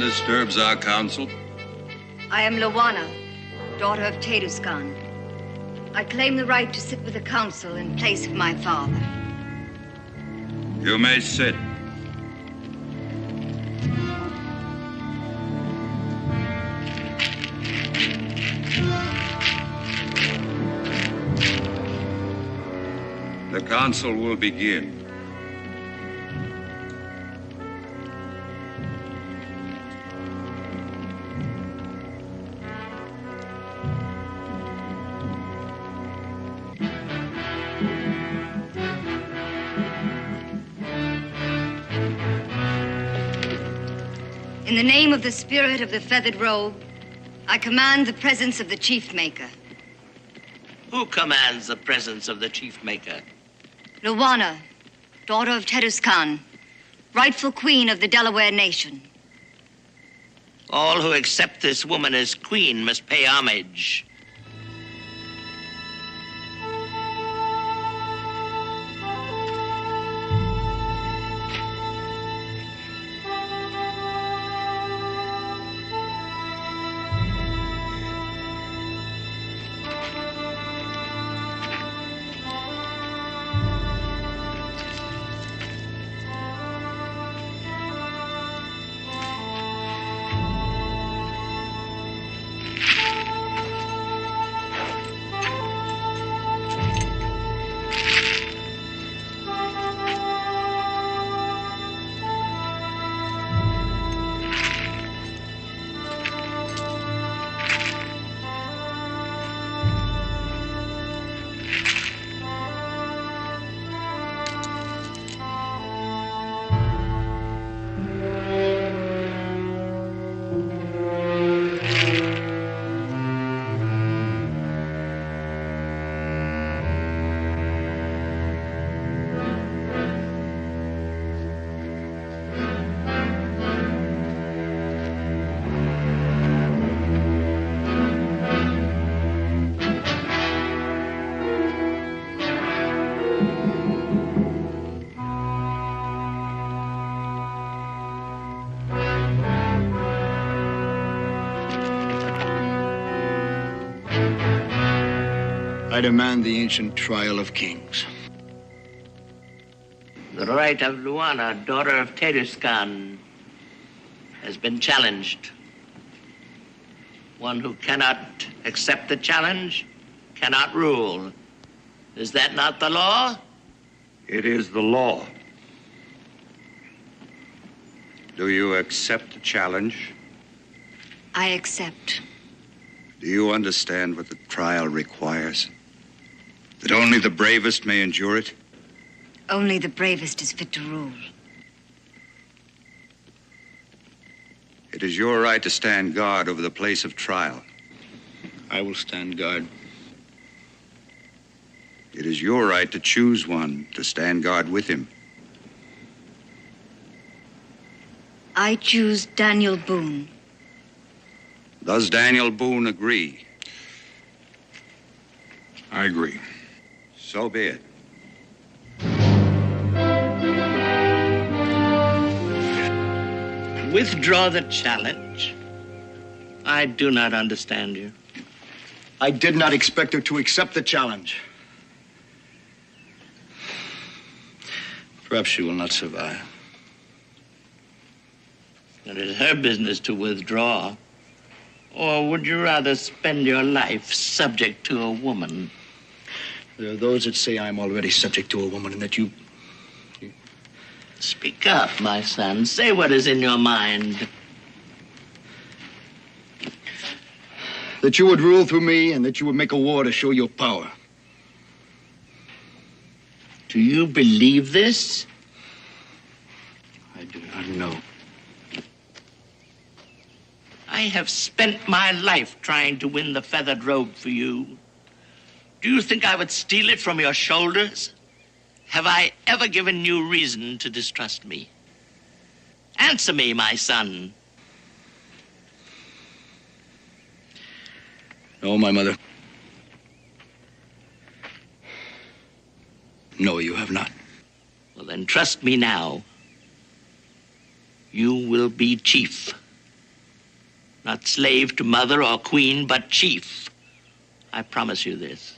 T: Disturbs our council.
P: I am Lawana, daughter of Teduskan. I claim the right to sit with the council in place of my father.
T: You may sit. The council will begin.
P: In the name of the spirit of the feathered robe, I command the presence of the chief maker.
L: Who commands the presence of the chief maker?
P: Lawana, daughter of Teduskan, rightful queen of the Delaware nation.
L: All who accept this woman as queen must pay homage.
O: I demand the ancient trial of kings.
L: The right of Luana, daughter of Teduskan, has been challenged. One who cannot accept the challenge cannot rule. Is that not the law?
T: It is the law. Do you accept the challenge?
P: I accept.
T: Do you understand what the trial requires? That only the bravest may endure it?
P: Only the bravest is fit to rule.
T: It is your right to stand guard over the place of trial.
O: I will stand guard.
T: It is your right to choose one to stand guard with him.
P: I choose Daniel Boone.
T: Does Daniel Boone agree?
F: I agree.
T: So be it.
L: Withdraw the challenge. I do not understand you.
O: I did not expect her to accept the challenge. Perhaps she will not survive.
L: It is her business to withdraw. Or would you rather spend your life subject to a woman?
O: There are those that say I'm already subject to a woman and that you...
L: Speak up, my son. Say what is in your mind.
O: That you would rule through me and that you would make a war to show your power.
L: Do you believe this?
O: I do not know.
L: I have spent my life trying to win the feathered robe for you. Do you think I would steal it from your shoulders? Have I ever given you reason to distrust me? Answer me, my son.
O: No, my mother. No, you have not.
L: Well, then trust me now. You will be chief. Not slave to mother or queen, but chief. I promise you this.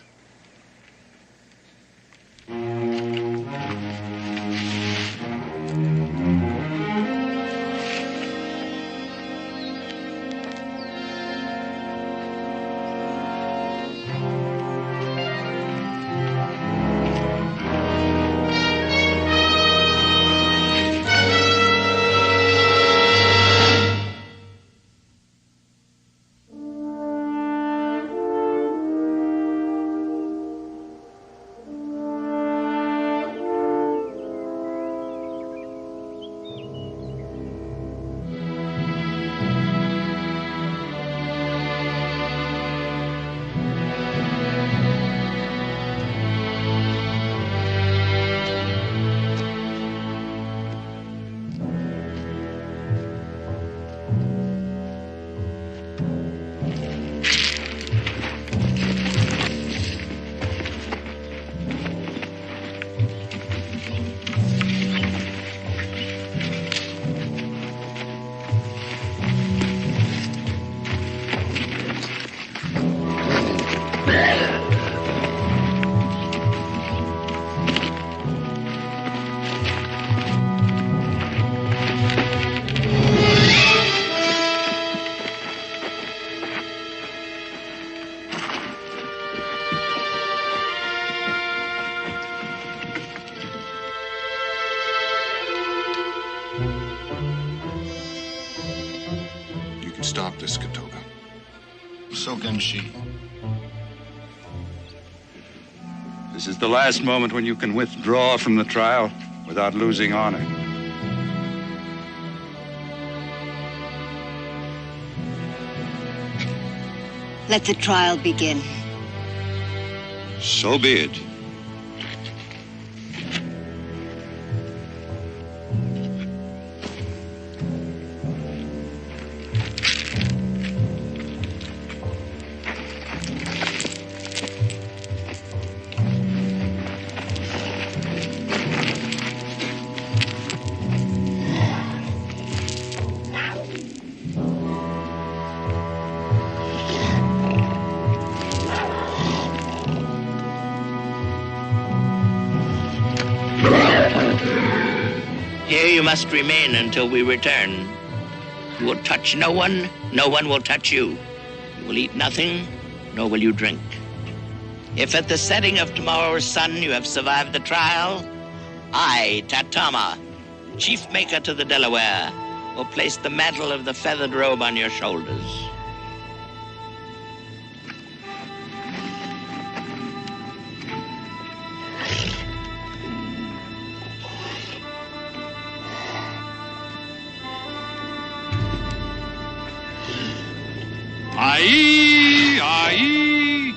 F: Stop this, Katoga.
J: So can she.
N: This is the last moment when you can withdraw from the trial without losing honor.
P: Let the trial begin.
N: So be it.
L: Here you must remain until we return. You will touch no one, no one will touch you. You will eat nothing, nor will you drink. If at the setting of tomorrow's sun you have survived the trial, I, Tatama, chief maker to the Delaware, will place the mantle of the feathered robe on your shoulders.
N: Aye, aye.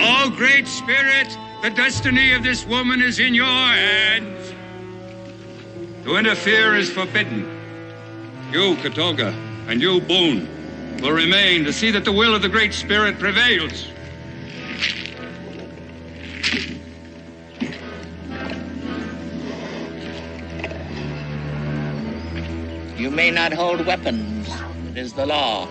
N: Oh, Great Spirit, the destiny of this woman is in your hands. To interfere is forbidden. You, Katoga, and you, Boone, will remain to see that the will of the Great Spirit prevails.
L: You may not hold weapons. It is the law.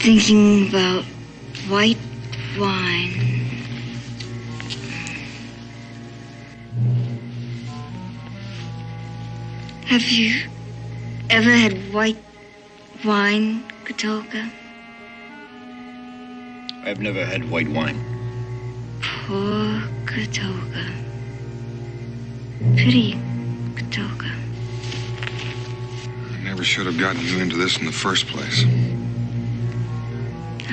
P: thinking about white wine. Have you ever had white wine, Katolka?
O: I've never had white wine.
P: Poor Katolka. Pity Katolka.
F: I never should have gotten you into this in the first place.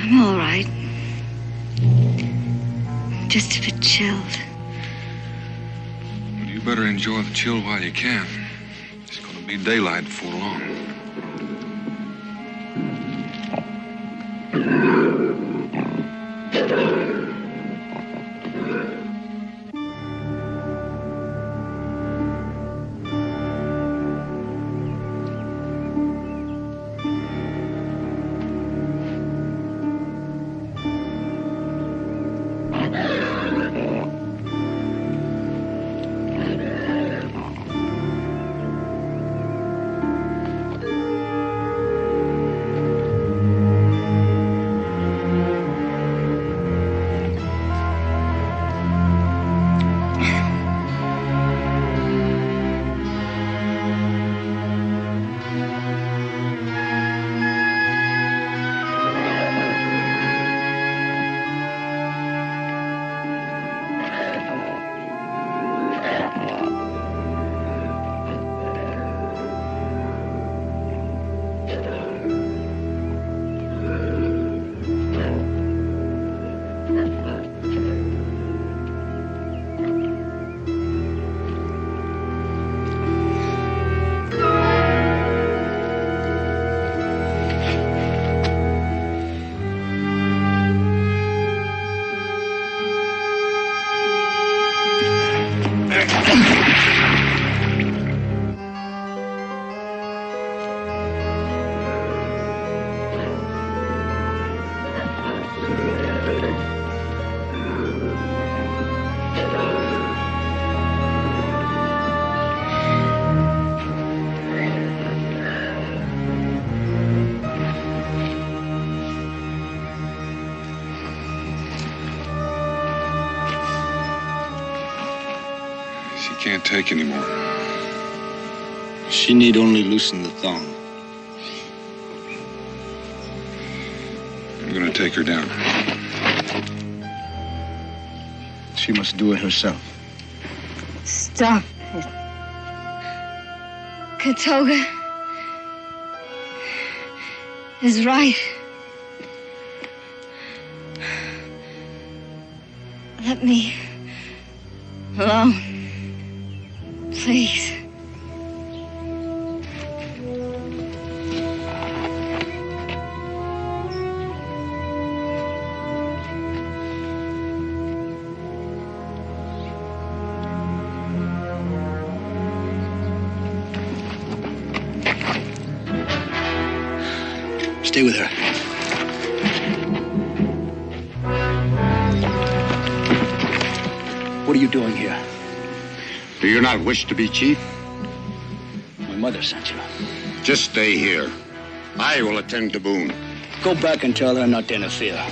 P: I'm all right. Just a bit chilled.
F: Well, you better enjoy the chill while you can. It's going to be daylight before long. Can't take anymore.
O: She need only loosen the thong.
F: I'm gonna take her down.
O: She must do it herself.
P: Stop it. Katolka is right. Let me alone. Please.
O: Stay with her. What are you doing here?
J: Do you not wish to be chief?
O: My mother sent you.
J: Just stay here. I will attend to Boone.
O: Go back and tell her not to interfere.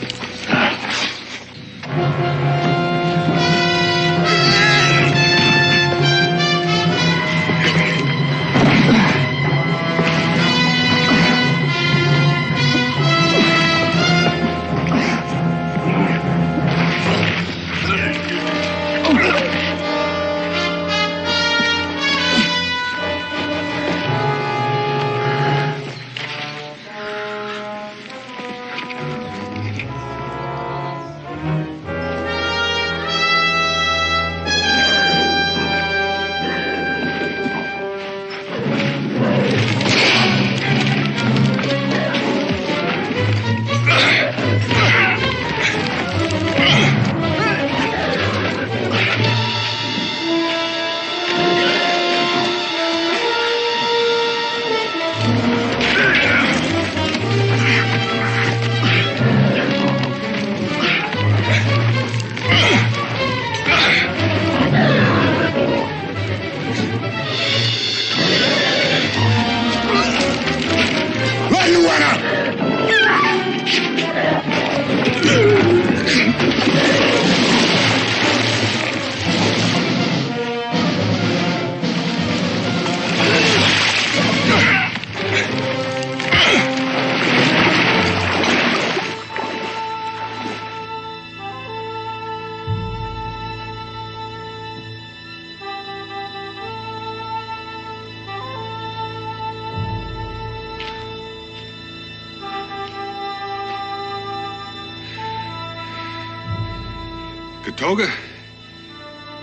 F: Katoga,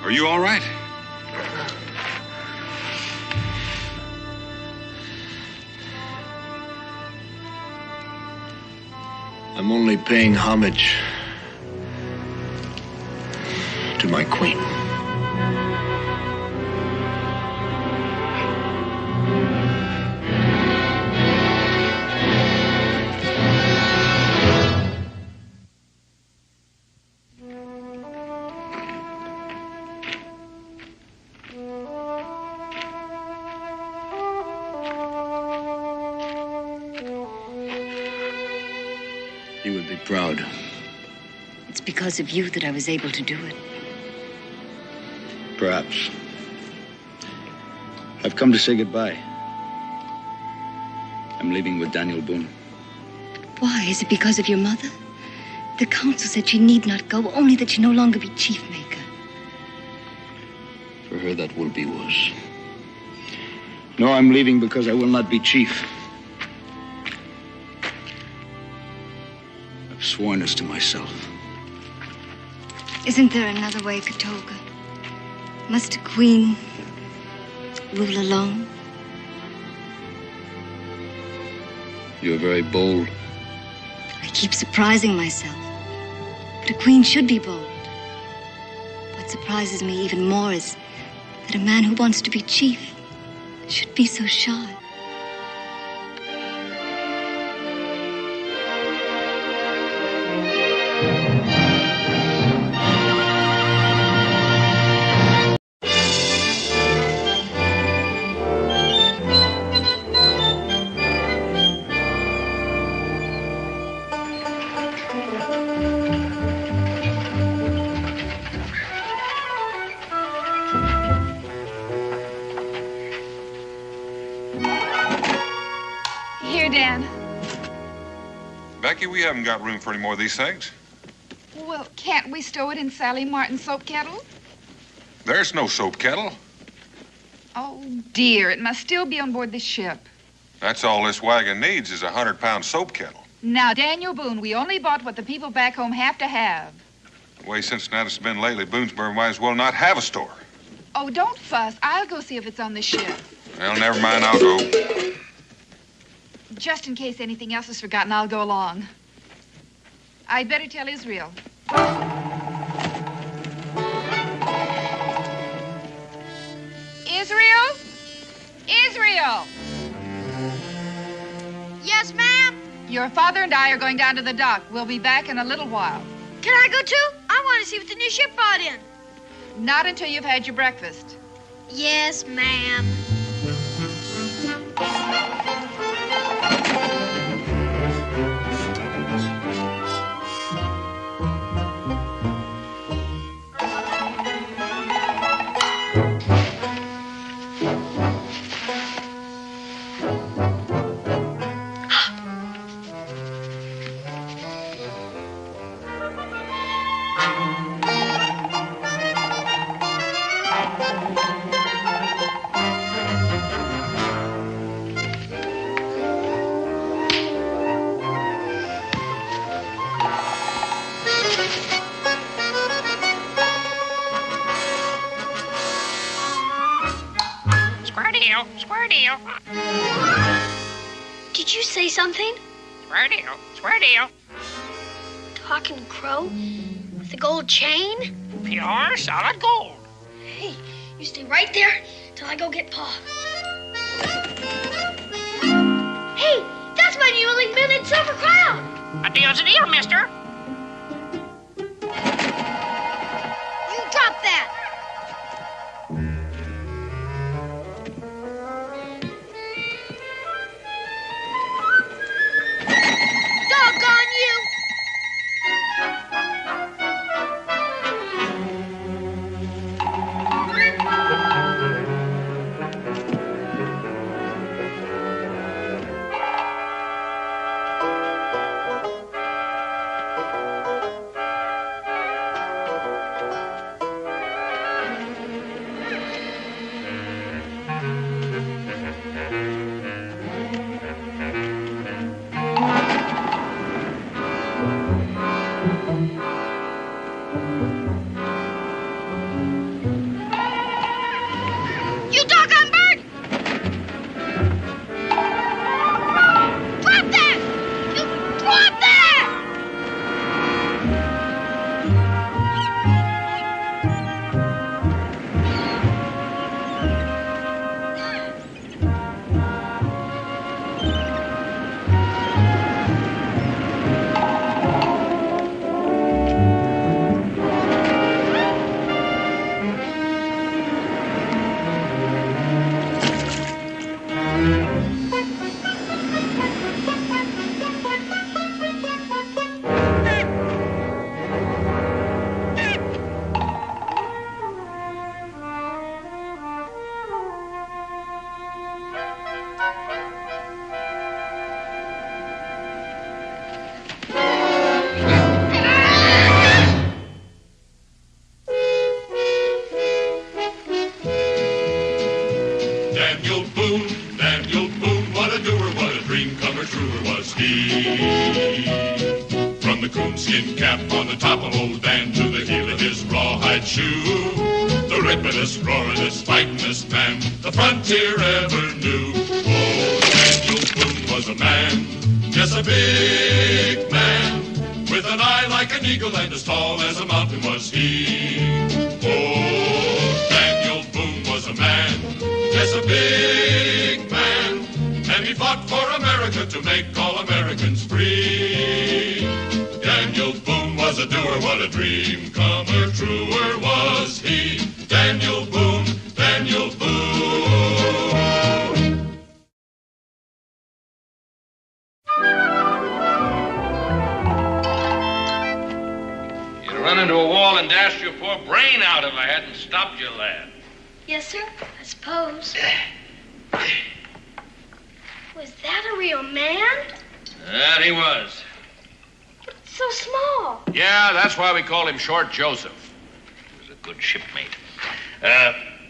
F: are you all right?
O: I'm only paying homage to my queen. You would be proud.
P: It's because of you that I was able to do it.
O: Perhaps. I've come to say goodbye. I'm leaving with Daniel Boone.
P: Why? Is it because of your mother? The council said she need not go, only that she no longer be chief maker.
O: For her, that will be worse. No, I'm leaving because I will not be chief. I've sworn this to myself.
P: Isn't there another way, Katoga? Must a queen rule alone?
O: You're very bold.
P: I keep surprising myself. But a queen should be bold. What surprises me even more is that a man who wants to be chief should be so shy.
F: Becky, we haven't got room for any more of these things.
U: Well, can't we stow it in Sally Martin's soap kettle?
F: There's no soap kettle.
U: Oh, dear, it must still be on board the ship.
F: That's all this wagon needs is a 100-pound soap kettle.
U: Now, Daniel Boone, we only bought what the people back home have to have.
F: The way Cincinnati's been lately, Boonesboro might as well not have a store.
U: Oh, don't fuss. I'll go see if it's on the ship.
F: Well, never mind, I'll go.
U: Just in case anything else is forgotten, I'll go along. I'd better tell Israel. Israel? Israel!
V: Yes, ma'am?
U: Your father and I are going down to the dock. We'll be back in a little while.
V: Can I go too? I want to see what the new ship brought in.
U: Not until you've had your breakfast.
V: Yes, ma'am. Square deal. Did you say something?
W: Square deal.
V: Talking crow? With a gold chain?
W: Pure solid gold.
V: Hey, you stay right there till I go get Pa. Hey, that's my new limited silver crown.
W: A deal's a deal, mister.
V: You drop that. Doggone you!
D: truer was he. From the coonskin cap on the top of old Dan to the heel of his rawhide shoe, the ripperest, roaringest, fightingest man the frontier ever knew. Oh, Daniel Boone was a man, yes, a big man, with an eye like an eagle and as tall as a mountain was he. Oh, Daniel Boone was a man, yes, a big man, and he fought for America to make all Americans free. Daniel Boone was a doer, what a dream comer, truer was he. Daniel Boone, Daniel Boone.
E: You'd run into a wall and dashed your poor brain out if I hadn't stopped you, lad.
V: Yes, sir, I suppose. Was that a real man?
E: That he was.
V: So small.
E: Yeah, that's why we call him Short Joseph. He was a good shipmate.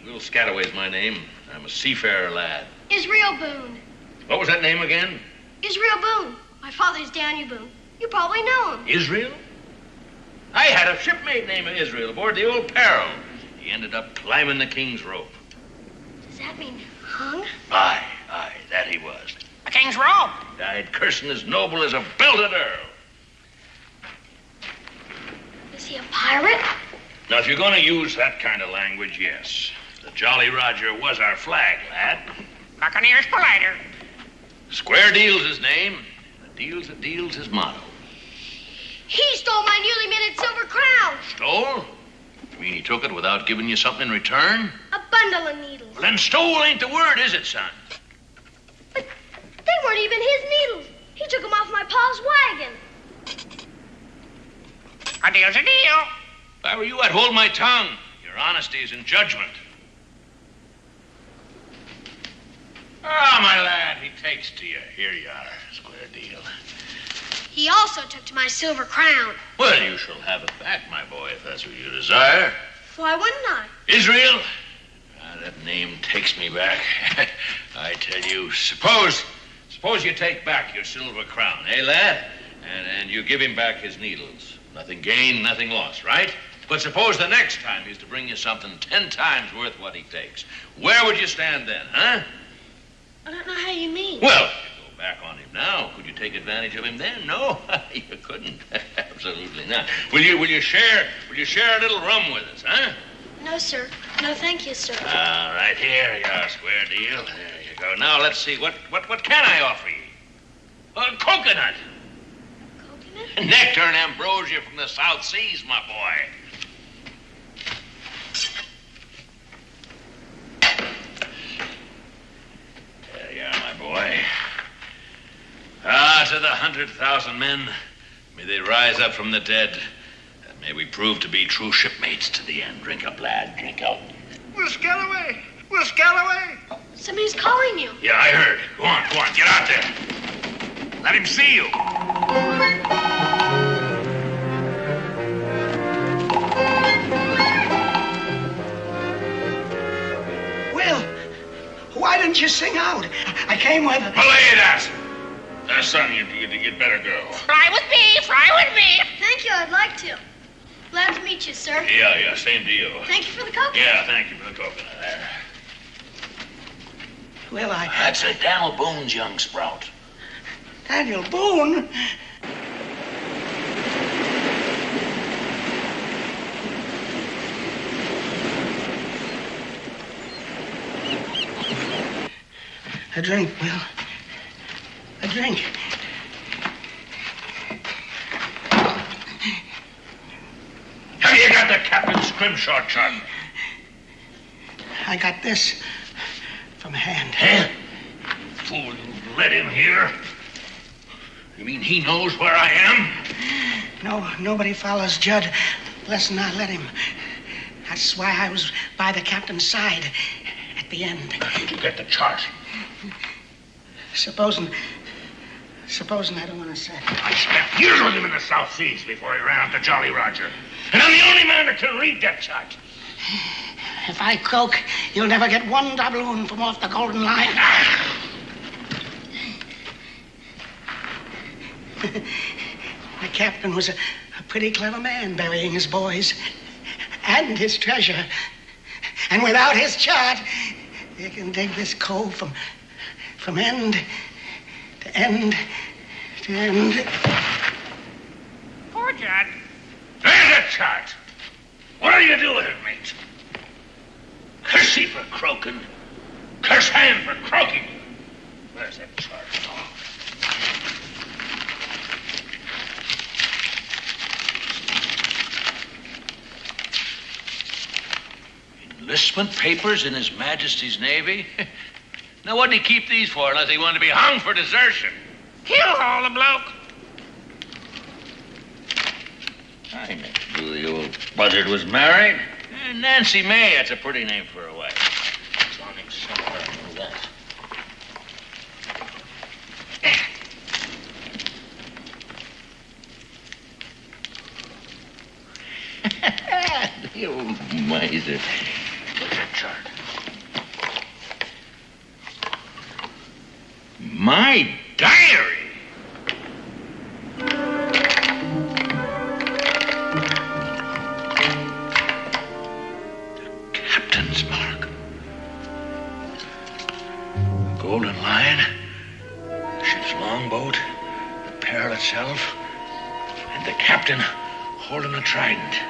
E: Will Scataway's my name. I'm a seafarer lad.
V: Israel Boone.
E: What was that name again?
V: Israel Boone. My father's Daniel Boone. You probably know him.
E: Israel? I had a shipmate named Israel aboard the old Peril. He ended up climbing the King's rope.
V: Does that mean hung?
E: Aye, that he was.
W: The King's rope.
E: Died cursing as noble as a belted earl.
V: Is he a pirate?
E: Now, if you're going to use that kind of language, yes. The Jolly Roger was our flag, lad.
W: Buccaneers politer.
E: Square Deal's his name. A deal's a deal's his motto.
V: He stole my newly minted silver crown.
E: Stole? You mean he took it without giving you something in return?
V: A bundle of needles.
E: Well, then stole ain't the word, is it, son?
V: But they weren't even his needles. He took them off my pa's wagon.
W: A deal's a deal.
E: If I were you, I'd hold my tongue. Your honesty is in judgment. Ah, my lad, he takes to you. Here you are, Square Deal.
V: He also took to my silver crown.
E: Well, you shall have it back, my boy, if that's what you desire.
V: Why wouldn't I?
E: Israel? That name takes me back. I tell you, suppose you take back your silver crown, eh, lad? And you give him back his needles. Nothing gained, nothing lost, right? But suppose the next time he's to bring you something 10 times worth what he takes. Where would you stand then, huh?
V: I don't know how you mean.
E: Well, you go back on him now. Could you take advantage of him then? No, you couldn't. Absolutely not. Will you share a little rum with us, huh?
V: No, sir. No, thank you, sir.
E: All right, here you are, Square Deal. There you go. Now, let's see. What can I offer you? Coconut.
V: Coconut?
E: Nectar and ambrosia from the South Seas, my boy. There you are, my boy. To the 100,000 men, may they rise up from the dead. And may we prove to be true shipmates to the end. Drink up, lad. Drink up.
V: Will Scalloway! Will Scalloway! Somebody's calling you.
E: Yeah, I heard. Go on. Get out there. Let him see you.
S: Will, why didn't you sing out? I came with...
E: Belay that! Son, you'd better go.
V: Fly with me! Fly with me! Thank you, I'd like to. Glad to meet you, sir.
E: Yeah, same deal.
V: Thank you for the coconut.
E: Yeah, thank you for the coconut there.
S: Will,
E: That's a Daniel Boone's young sprout.
S: Daniel Boone? A drink, Will. A drink.
E: Have you got the captain's scrimshaw chart?
S: I got this from hand.
E: Huh? Fool, you let him here? You mean he knows where I am?
S: No, nobody follows Judd less than I let him. That's why I was by the captain's side at the end.
E: How did you get the chart?
S: Supposing I don't want to say.
E: I spent years with him in the South Seas before he ran out to Jolly Roger. And I'm the only man that can read that chart.
S: If I croak, you'll never get one doubloon from off the golden line. The captain was a pretty clever man, burying his boys and his treasure. And without his chart, you can dig this cove from end to end to end.
W: Poor Judd.
E: There's a chart. What'll you do with it, mate? Curse he for croaking. Curse hand for croaking. Where's that chart? Enlistment papers in His Majesty's Navy? Now, what'd he keep these for unless he wanted to be hung for desertion?
W: He'll haul the bloke.
E: I never knew the old buzzard was married. Nancy May, that's a pretty name for a wife. It's on him somewhere, I know that. The old miser. What's that chart? My diary! Captain's mark. The Golden Lion, the ship's longboat, the Pearl itself, and the captain holding a trident.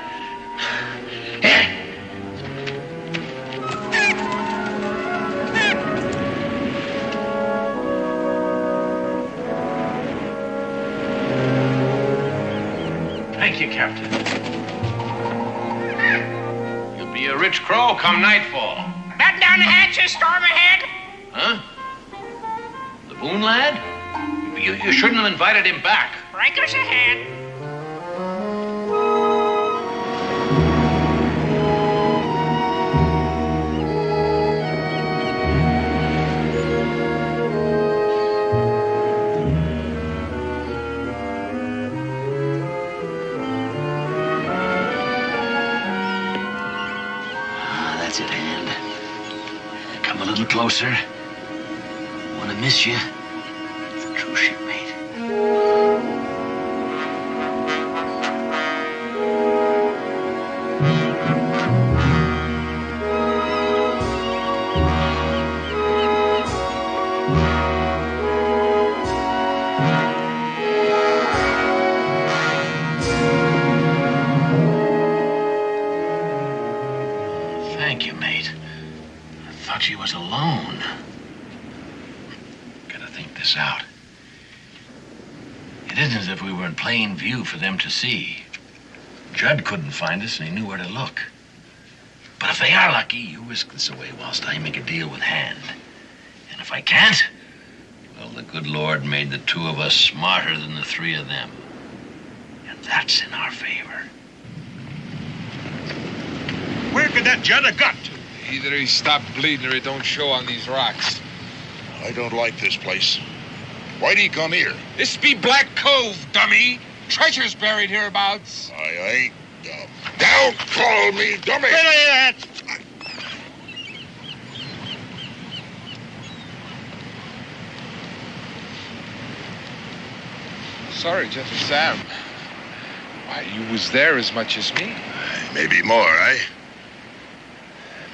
E: Thank you, Captain. You'll be a rich crow come nightfall.
W: Let down the hatches, storm ahead.
E: Huh? The Boone lad? You shouldn't have invited him back.
W: Breakers ahead.
E: That's it, hand. Come a little closer. Want to miss you. It's a true shipmate. Thank you, mate. I thought she was alone. Gotta think this out. It isn't as if we were in plain view for them to see. Judd couldn't find us, and he knew where to look. But if they are lucky, you whisk this away whilst I make a deal with Hand. And if I can't, well, the good Lord made the two of us smarter than the three of them. And that's in our favor.
C: Where could that Judd have got to?
F: Either he stopped bleeding or it don't show on these rocks.
B: I don't like this place. Why'd he come here?
F: This be Black Cove, dummy. Treasure's buried hereabouts.
B: I ain't dumb. Don't call me dummy!
F: Sorry, Gentle Sam. Why, you was there as much as me.
B: Maybe more, eh?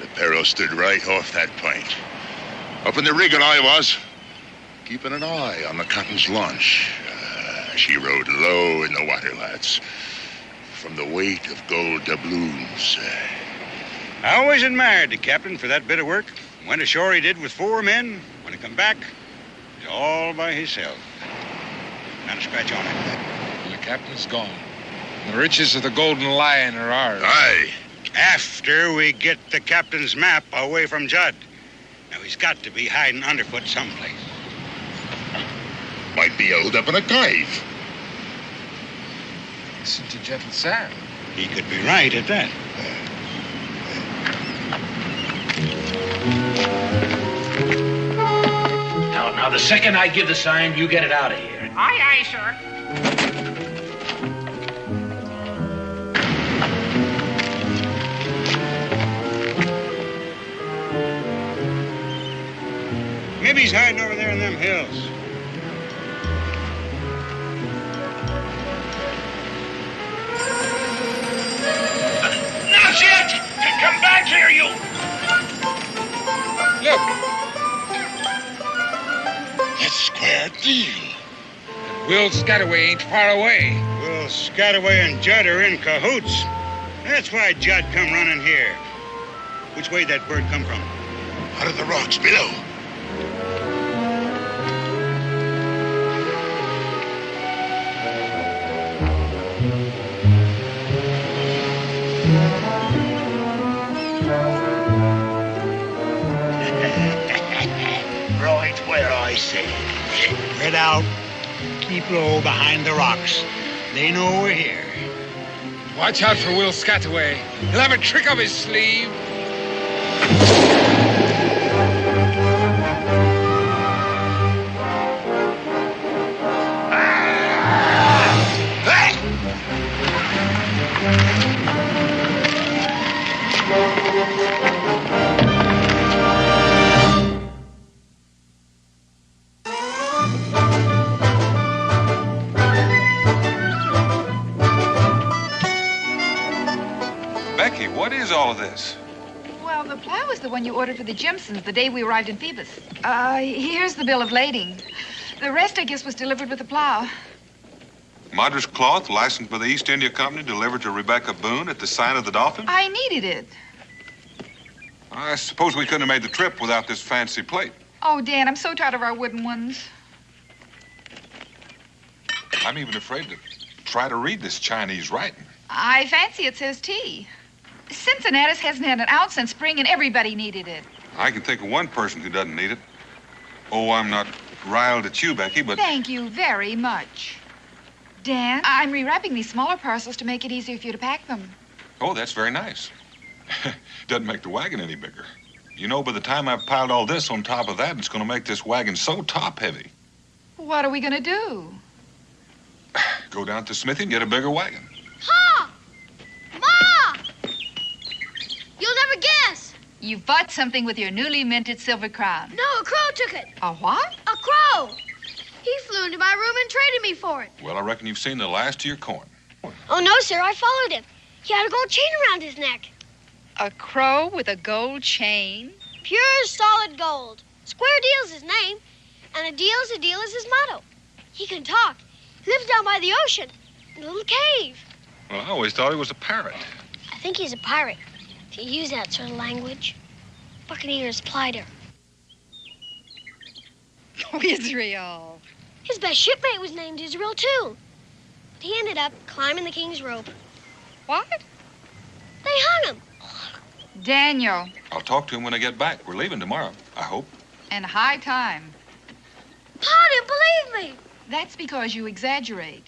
B: The Perro stood right off that point. Up in the rigging I was, keeping an eye on the captain's launch. She rode low in the water, lads, from the weight of gold doubloons.
C: I always admired the captain for that bit of work. Went ashore he did with 4 men. When he come back, he's all by himself. Not a scratch on it.
F: And the captain's gone. The riches of the Golden Lion are ours.
B: Aye.
C: After we get the captain's map away from Judd. Now, he's got to be hiding underfoot someplace.
B: Might be held up in a cave.
F: Listen to Gentle Sam.
C: He could be right at that.
E: Now, the second I give the sign, you get it out of here.
W: Aye, aye, sir.
C: Maybe he's hiding over there in them hills.
N: Will Scataway ain't far away.
C: Will Scataway and Judd are in cahoots. That's why Judd come running here. Which way that bird come from?
B: Out of the rocks below.
O: Right where I said.
G: Spread out. Keep low behind the rocks. They know we're here.
N: Watch out for Will Scataway. He'll have a trick up his sleeve.
F: Becky, what is all of this?
U: Well, the plow is the one you ordered for the Jimsons the day we arrived in Phoebus. Here's the bill of lading. The rest, I guess, was delivered with the plow.
F: Madras cloth, licensed by the East India Company, delivered to Rebecca Boone at the sign of the Dolphin?
U: I needed it.
F: I suppose we couldn't have made the trip without this fancy plate.
U: Oh, Dan, I'm so tired of our wooden ones.
F: I'm even afraid to try to read this Chinese writing.
U: I fancy it says tea. Cincinnatus hasn't had an ounce since spring, and everybody needed it.
F: I can think of one person who doesn't need it. Oh, I'm not riled at you, Becky, but...
U: Thank you very much. Dan, I'm rewrapping these smaller parcels to make it easier for you to pack them.
F: Oh, that's very nice. Doesn't make the wagon any bigger. You know, by the time I've piled all this on top of that, it's going to make this wagon so top-heavy.
U: What are we going to do?
F: Go down to the smithy and get a bigger wagon.
V: Pa! Ma! You'll never guess.
U: You bought something with your newly minted silver crown.
V: No, a crow took it.
U: A what?
V: A crow. He flew into my room and traded me for it.
F: Well, I reckon you've seen the last of your coin.
V: Oh, no, sir. I followed him. He had a gold chain around his neck.
U: A crow with a gold chain?
V: Pure, solid gold. Square Deal's his name, and a deal's his motto. He can talk. He lives down by the ocean in a little cave.
F: Well, I always thought he was a parrot.
V: I think he's a pirate. If you use that sort of language. Buccaneers plied her.
U: Oh, Israel.
V: His best shipmate was named Israel, too. But he ended up climbing the king's rope.
U: What?
V: They hung him.
U: Daniel.
F: I'll talk to him when I get back. We're leaving tomorrow, I hope.
U: And high time.
V: Pa didn't believe me.
U: That's because you exaggerate.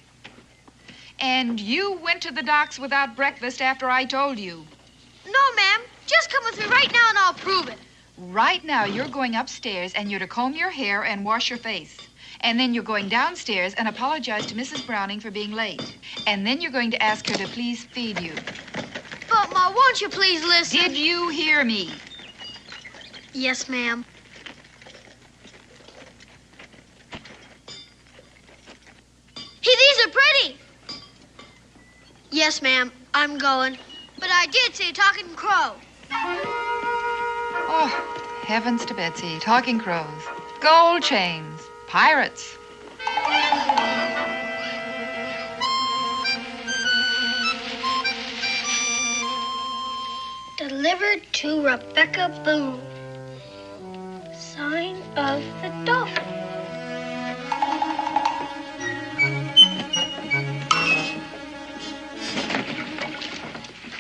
U: And you went to the docks without breakfast after I told you.
V: No, ma'am. Just come with me right now and I'll prove it.
U: Right now, you're going upstairs and you're to comb your hair and wash your face. And then you're going downstairs and apologize to Mrs. Browning for being late. And then you're going to ask her to please feed you.
V: But, Ma, won't you please listen?
U: Did you hear me?
V: Yes, ma'am. Hey, these are pretty. Yes, ma'am. I'm going. But I did say talking crow.
U: Oh, heavens to Betsy. Talking crows. Gold chains. Pirates.
V: Delivered to Rebecca Boone. Sign of the Dolphin.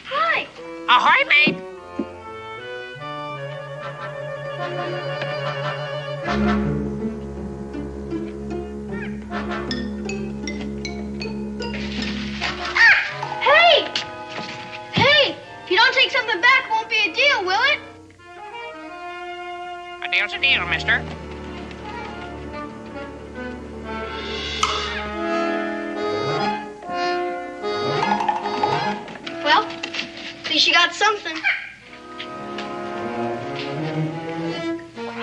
V: Hi.
W: Ahoy, mate.
V: Hey! Hey! If you don't take something back, it won't be a deal, will it?
W: A deal's a deal, mister.
V: Well, at least you got something.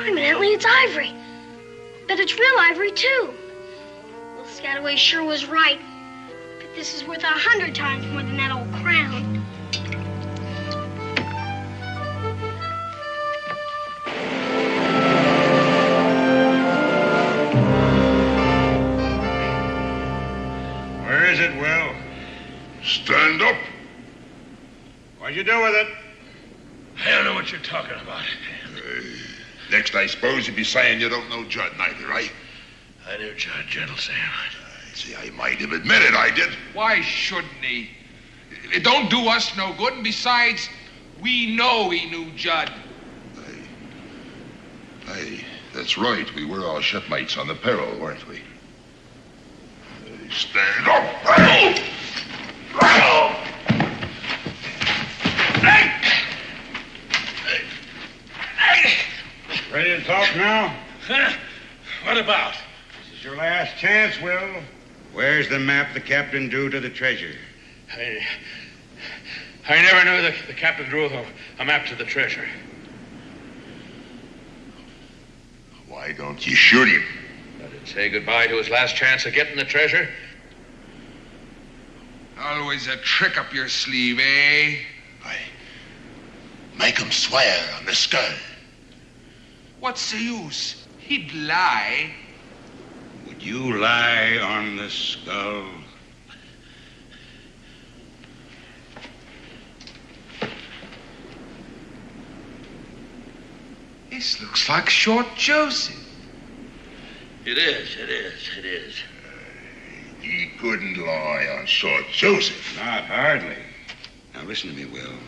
V: Evidently, it's ivory. But it's real ivory, too. Well, Scataway sure was right. But this is worth 100 times more than that old crown.
C: What'd you do with it?
E: I don't know what you're talking about.
A: Next, I suppose you'd be saying you don't know Judd neither, right?
E: I knew Judd, Gentle Sam.
A: See, I might have admitted I did.
I: Why shouldn't he? It don't do us no good, and besides, we know he knew Judd.
A: Hey, that's right. We were all shipmates on the Peril, weren't we? Hey, stand up!
C: Ready to talk now?
E: Huh? What about?
C: This is your last chance, Will. Where's the map the captain drew to the treasure?
E: I never knew the captain drew a map to the treasure.
A: Why don't you shoot him?
E: Let him say goodbye to his last chance of getting the treasure.
I: Always a trick up your sleeve, eh?
A: Make him swear on the skull.
I: What's the use? He'd lie.
C: Would you lie on the skull?
I: This looks like Short Joseph.
E: It is.
A: He couldn't lie on Short Joseph.
C: Not hardly. Now listen to me, Will.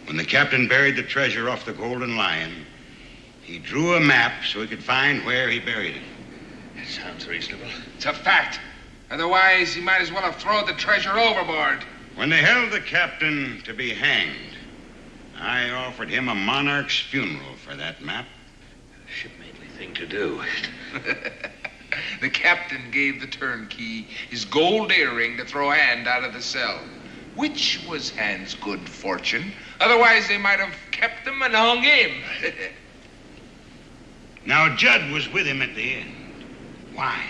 C: When the captain buried the treasure off the Golden Lion, he drew a map so he could find where he buried it.
E: That sounds reasonable.
I: It's a fact. Otherwise, he might as well have thrown the treasure overboard.
C: When they held the captain to be hanged, I offered him a monarch's funeral for that map.
E: Shipmately thing to do.
I: The captain gave the turnkey his gold earring to throw Hand out of the cell, which was Hand's good fortune. Otherwise, they might have kept him and hung him.
C: Now, Judd was with him at the end. Why?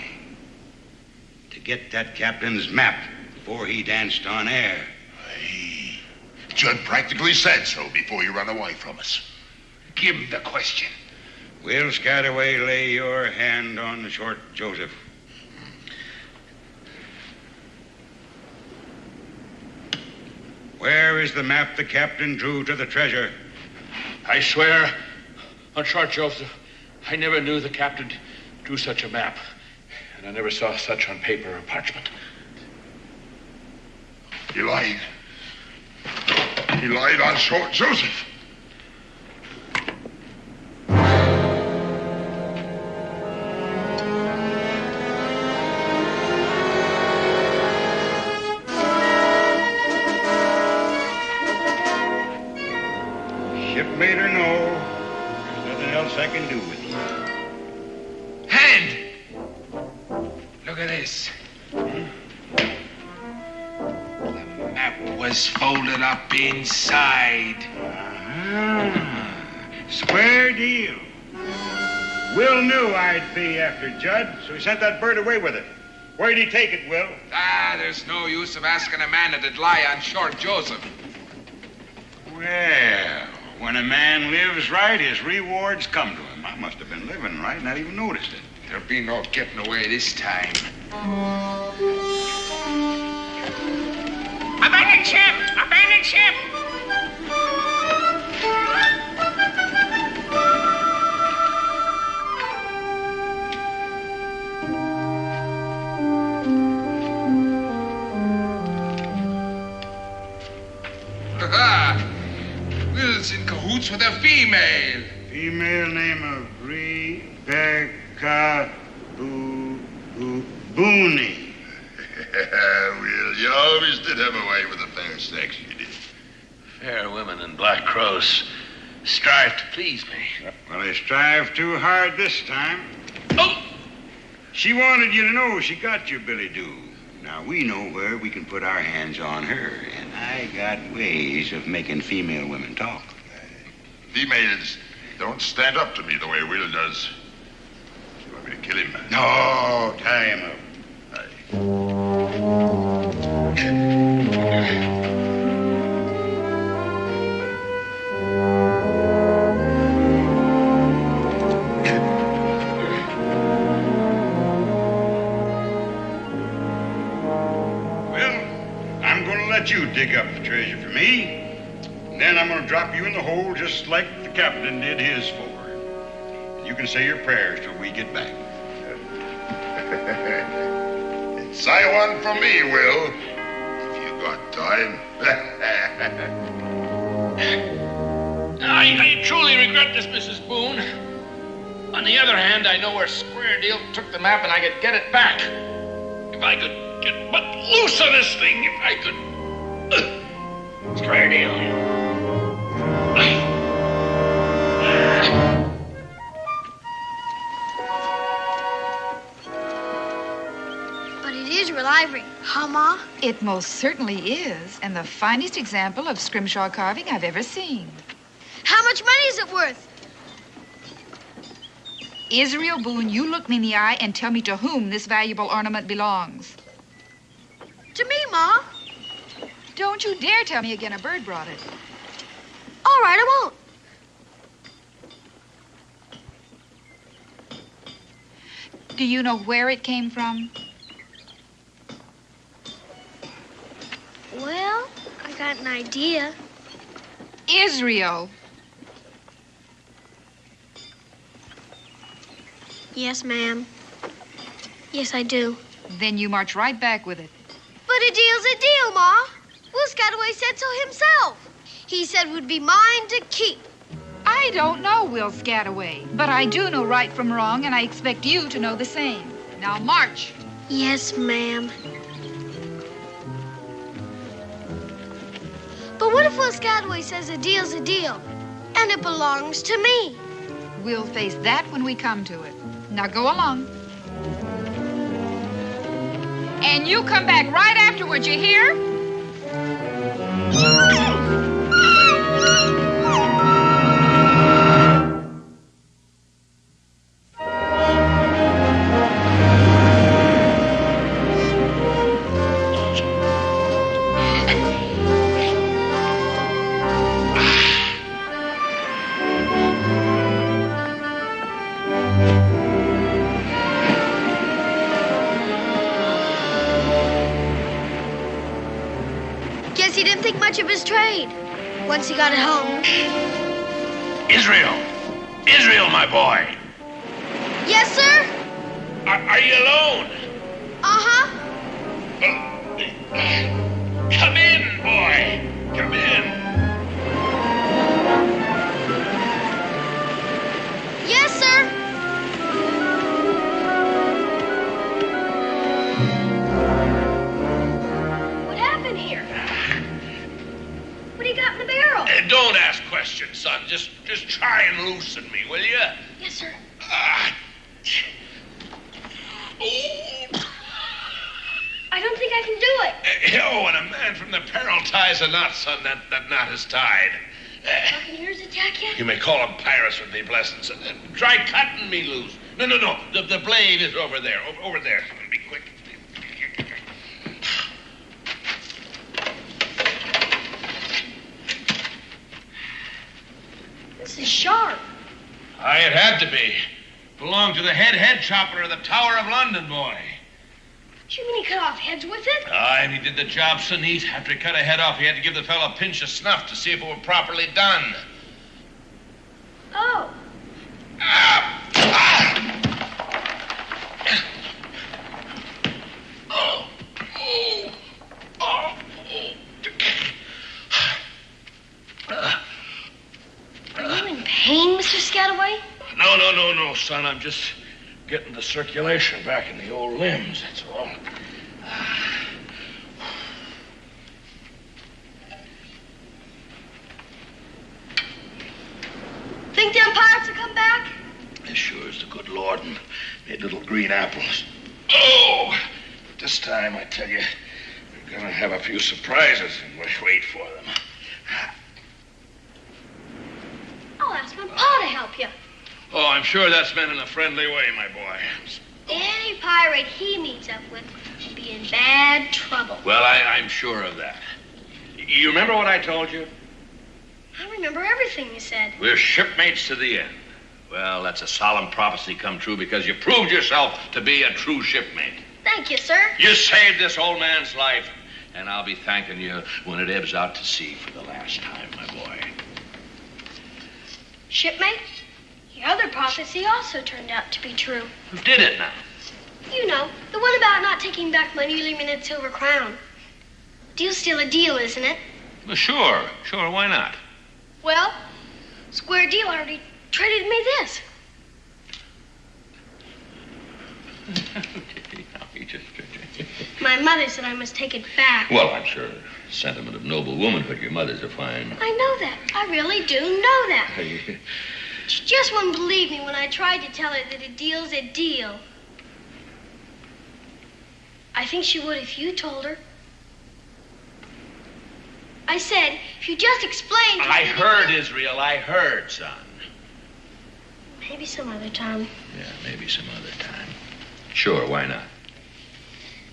C: To get that captain's map before he danced on air.
A: Hey, Judd practically said so before you ran away from us.
I: Give him the question.
C: Will Scataway lay your hand on the Short Joseph? Where is the map the captain drew to the treasure?
E: I swear on Short Joseph, I never knew the captain drew such a map. And I never saw such on paper or parchment.
A: He lied. He lied on Short Joseph.
C: Shipmate or no, there's nothing else I can do with you.
I: Hand! Look at this. The map was folded up inside.
C: Square deal. Will knew I'd be after Judd, so he sent that bird away with it. Where'd he take it, Will?
I: There's no use of asking a man that'd lie on Short Joseph.
C: Well, when a man lives right, his rewards come to him. I must have been living right, not even noticed it.
I: There'll be no getting away this time.
W: Abandon ship! Abandon ship!
I: Will's in cahoots with a female.
C: Female name of Rebecca Boone.
A: Will, you always did have a way with the fair sex, you did.
E: Fair women and black crows strive to please me.
C: Well, they strive too hard this time. Oh! She wanted you to know she got your Billy Doo. Now, we know where we can put our hands on her, and I got ways of making female women talk.
A: Females don't stand up to me the way Will does. You want me to kill him?
C: No, tie him up. You dig up the treasure for me. I'm going to drop you in the hole just like the captain did his four. And you can say your prayers till we get back.
A: Say one for me, Will, if you got time.
E: I truly regret this, Mrs. Boone. On the other hand, I know where Square Deal took the map and I could get it back. If I could get but loose of this thing, if I could... Square Deal.
V: But it is real ivory, huh, Ma?
U: It most certainly is, and the finest example of scrimshaw carving I've ever seen.
V: How much money is it worth?
U: Israel Boone, you look me in the eye and tell me to whom this valuable ornament belongs.
V: To me, Ma.
U: Don't you dare tell me again a bird brought it.
V: All right, I won't.
U: Do you know where it came from?
V: Well, I got an idea.
U: Israel.
V: Yes, ma'am. Yes, I do.
U: Then you march right back with it.
V: But a deal's a deal, Ma. Will Scataway said so himself. He said it would be mine to keep.
U: I don't know Will Scataway, but I do know right from wrong, and I expect you to know the same. Now march.
V: Yes, ma'am. But what if Will Scataway says a deal's a deal, and it belongs to me?
U: We'll face that when we come to it. Now go along. And you come back right afterwards, you hear?
V: He didn't think much of his trade once he got it home.
E: Israel! Israel, my boy!
V: Yes, sir?
E: Are you alone?
V: Uh-huh.
E: Come in, boy! Come in!
V: Yes, sir. What happened here? What do you got in the barrel?
E: Don't ask questions, son. Just try and loosen me, will you?
V: Yes, sir. I don't think I can do it.
E: When a man from the peril ties a knot, son, that knot is tied.
V: Buccaneers attack you?
E: You may call them pirates with me blessings. Try cutting me loose. No. The blade is over there. Over there. Be quick.
V: This is sharp.
E: It had to be. Belonged to the head chopper of the Tower of London, boy.
V: Do you mean he cut off heads with it?
E: And he did the job so neat. After he cut a head off, he had to give the fellow a pinch of snuff to see if it were properly done.
V: Oh. Are you in pain, Mr. Scataway?
E: No, son. I'm just getting the circulation back in the old limbs, that's all.
V: Think them pirates will come back?
E: As sure as the good Lord and made little green apples. This time, I tell you, we're gonna have a few surprises, and wait for them.
V: I'll ask my pa to help you.
E: I'm sure that's meant in a friendly way, my boy.
V: Any pirate he meets up with will be in bad trouble.
E: Well, I'm sure of that. You remember what I told you?
V: I remember everything you said.
E: We're shipmates to the end. Well, that's a solemn prophecy come true because you proved yourself to be a true shipmate.
V: Thank you, sir.
E: You saved this old man's life, and I'll be thanking you when it ebbs out to sea for the last time, my boy.
V: Shipmate, your other prophecy also turned out to be true.
E: Who did it now?
V: You know, the one about not taking back my newly minted silver crown. Deal's still a deal, isn't it?
E: Well, sure. Why not?
V: Well, Square Deal already traded me this. My mother said I must take it back.
E: Well, I'm sure. Sentiment of noble womanhood. Your mother's a fine.
V: I know that. I really do know that. She just wouldn't believe me when I tried to tell her that a deal's a deal. I think she would if you told her. I said, if you just explained...
E: I heard, Israel. I heard, son.
V: Maybe some other time.
E: Yeah, maybe some other time. Sure, why not?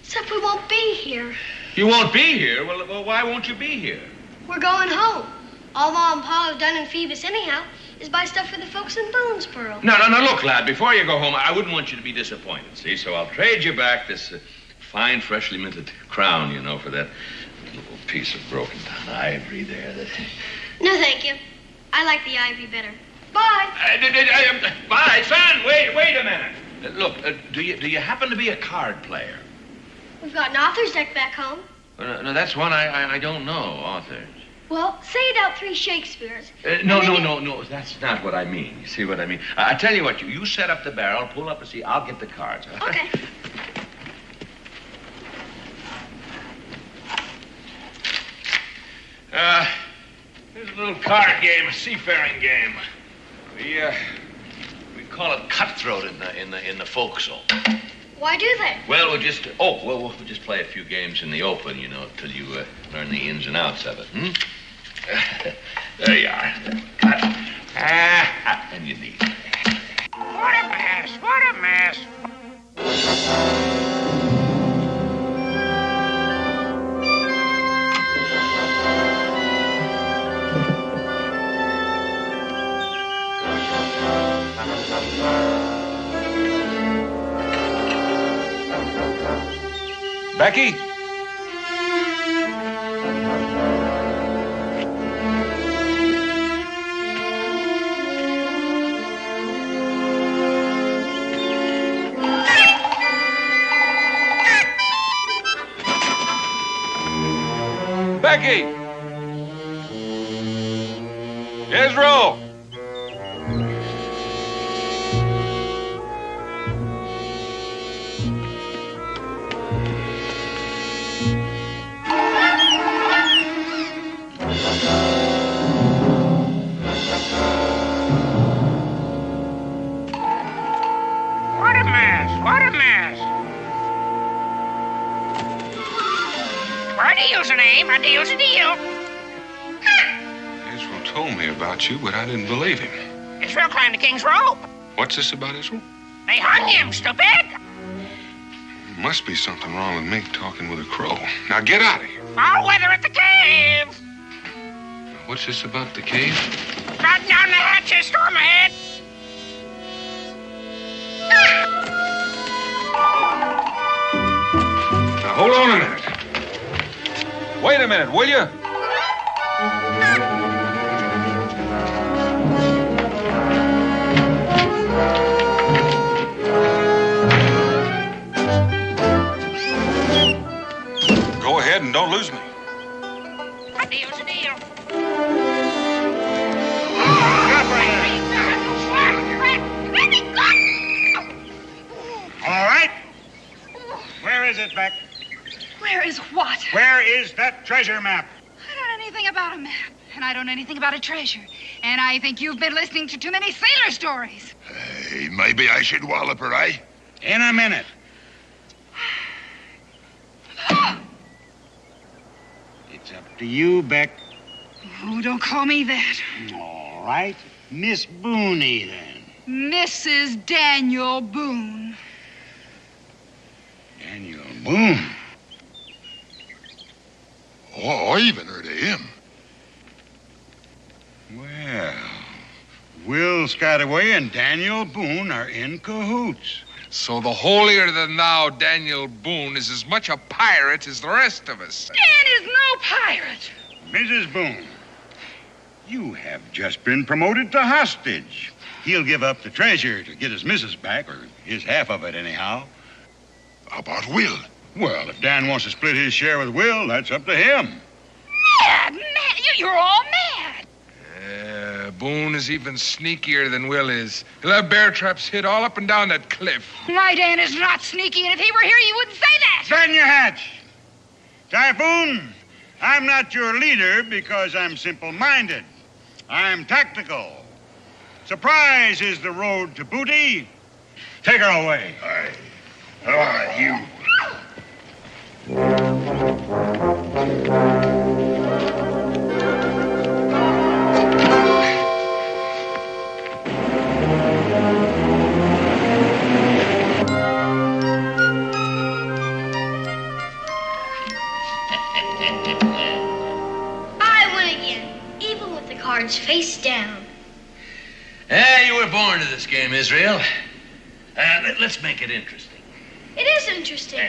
V: Except we won't be here.
E: You won't be here? Well, why won't you be here?
V: We're going home. All Ma and Pa have done in Phoebus anyhow is buy stuff for the folks in Boonesboro.
E: No, look, lad, before you go home, I wouldn't want you to be disappointed, see? So I'll trade you back this fine, freshly minted crown, you know, for that little piece of broken down ivory there.
V: No, thank you. I like the ivory better. Bye.
E: Bye, son. Wait a minute. Look, do you happen to be a card player?
V: We've got an author's deck back home.
E: No, that's one I don't know, authors.
V: Well, say it out 3 Shakespeares.
E: No, that's not what I mean. You see what I mean? I tell you what, you set up the barrel, pull up a seat, I'll get the cards.
V: Okay.
E: Here's a little card game, a seafaring game. We call it cutthroat in the forecastle.
V: Why do they?
E: Well, we'll just play a few games in the open, you know, till you learn the ins and outs of it. There you are. Cut. And you need it.
W: What a mess! What a mess!
F: Becky? Becky! Israel!
W: What a mess! What a mess! Well, a deal's a name. A deal's a deal.
F: Israel told me about you, but I didn't believe him.
W: Israel climbed the king's rope.
F: What's this about Israel?
W: They hung him, stupid.
F: Must be something wrong with me talking with a crow. Now get out of here.
W: Foul weather at the cave.
F: What's this about the cave?
W: Batten down the hatches, storm ahead.
F: Now hold on a minute. Wait a minute, will you? Go ahead and don't lose me.
W: A deal's a deal.
G: All right. Where is it, Beck?
U: Where is what?
G: Where is that treasure map?
U: I don't know anything about a map, and I don't know anything about a treasure. And I think you've been listening to too many sailor stories.
A: Hey, maybe I should wallop her, eh?
G: In a minute. It's up to you, Beck.
U: Oh, don't call me that.
G: All right. Miss Boone, then.
U: Mrs. Daniel Boone.
G: Daniel Boone?
A: Oh, I even heard of him.
G: Well, Will Scataway and Daniel Boone are in cahoots.
I: So the holier-than-thou Daniel Boone is as much a pirate as the rest of us.
U: Dan is no pirate.
G: Mrs. Boone,
C: You have just been promoted to hostage. He'll give up the treasure to get his missus back, or his half of it anyhow.
A: How about Will?
C: Well, if Dan wants to split his share with Will, that's up to him.
W: Mad! You're all mad!
I: Boone is even sneakier than Will is. He'll have bear traps hid all up and down that cliff.
U: My Dan is not sneaky, and if he were here, you wouldn't say that.
C: Stand your hatch. Typhoon, I'm not your leader because I'm simple-minded. I'm tactical. Surprise is the road to booty. Take her away.
A: All right, you.
V: I win again, even with the cards face down.
E: You were born to this game, Israel. Let's make it interesting.
V: It is interesting.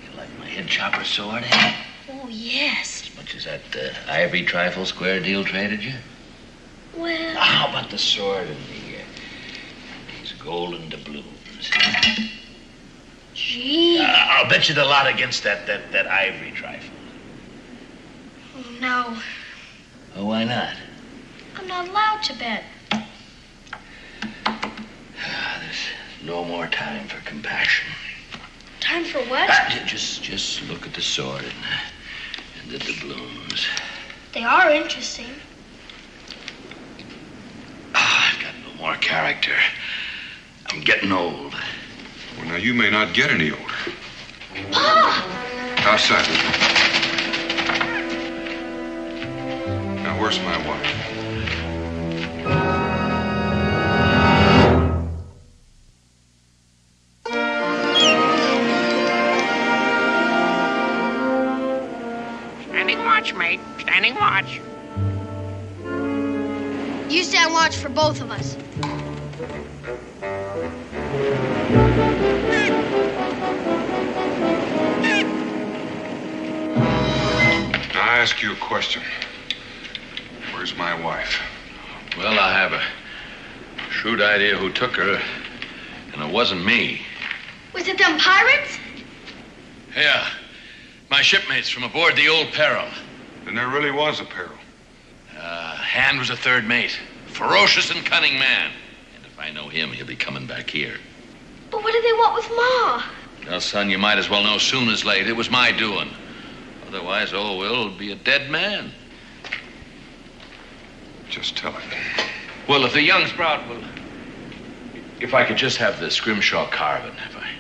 E: You like my head chopper sword?
V: Oh, yes.
E: As much as that ivory trifle square deal traded you?
V: Well...
E: How about the sword and these golden doubloons?
V: Gee.
E: I'll bet you the lot against that ivory trifle.
V: Oh, no.
E: Oh, why not?
V: I'm not allowed to bet.
E: There's no more time for compassion.
V: Time for what?
E: Just look at the sword and the doubloons.
V: They are interesting.
E: I've got no more character. I'm getting old.
F: Well, now, you may not get any older.
V: Pa!
F: Outside. Now, where's my wife?
W: Standing watch, mate. Standing watch.
V: You stand watch for both of us.
F: Now, I ask you a question. Where's my wife?
E: Well, I have a shrewd idea who took her, and it wasn't me.
V: Was it them pirates?
E: Yeah, my shipmates from aboard the old Peril.
F: Then there really was a peril.
E: Hand was a third mate. Ferocious and cunning man. And if I know him, he'll be coming back here.
V: But what did they want with Ma?
E: Well, son, you might as well know soon as late. It was my doing. Otherwise, old Will would be a dead man.
F: Just tell it.
E: Well, if the young sprout will... If I could just have the scrimshaw carving, if I...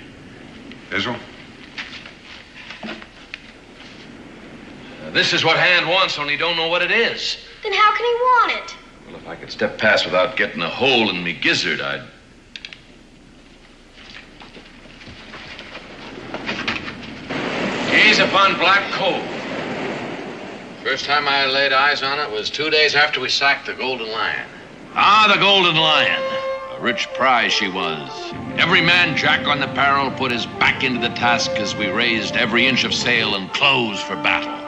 F: Israel?
E: This is what Hand wants, only don't know what it is.
V: Then how can he want it?
E: Well, if I could step past without getting a hole in me gizzard, I'd... Gaze upon Black Cove. First time I laid eyes on it was 2 days after we sacked the Golden Lion. Ah, the Golden Lion. A rich prize she was. Every man Jack on the Peril put his back into the task as we raised every inch of sail and clothes for battle.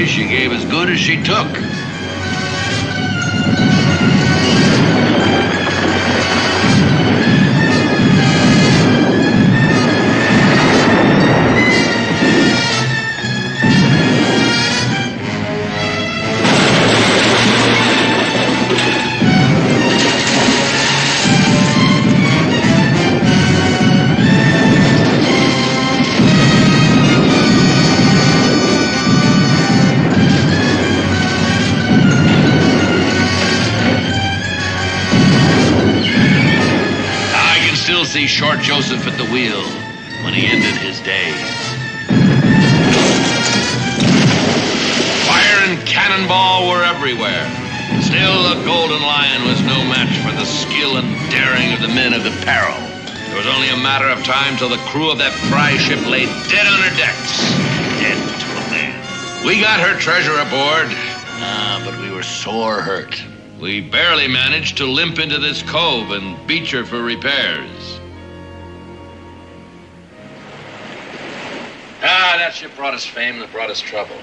E: She gave as good as she took. See Short Joseph at the wheel when he ended his days. Fire and cannonball were everywhere. Still, the Golden Lion was no match for the skill and daring of the men of the Peril. It was only a matter of time till the crew of that prize ship lay dead on her decks. Dead to a man. We got her treasure aboard. But we were sore hurt. We barely managed to limp into this cove and beach her for repairs. That ship brought us fame and it brought us trouble.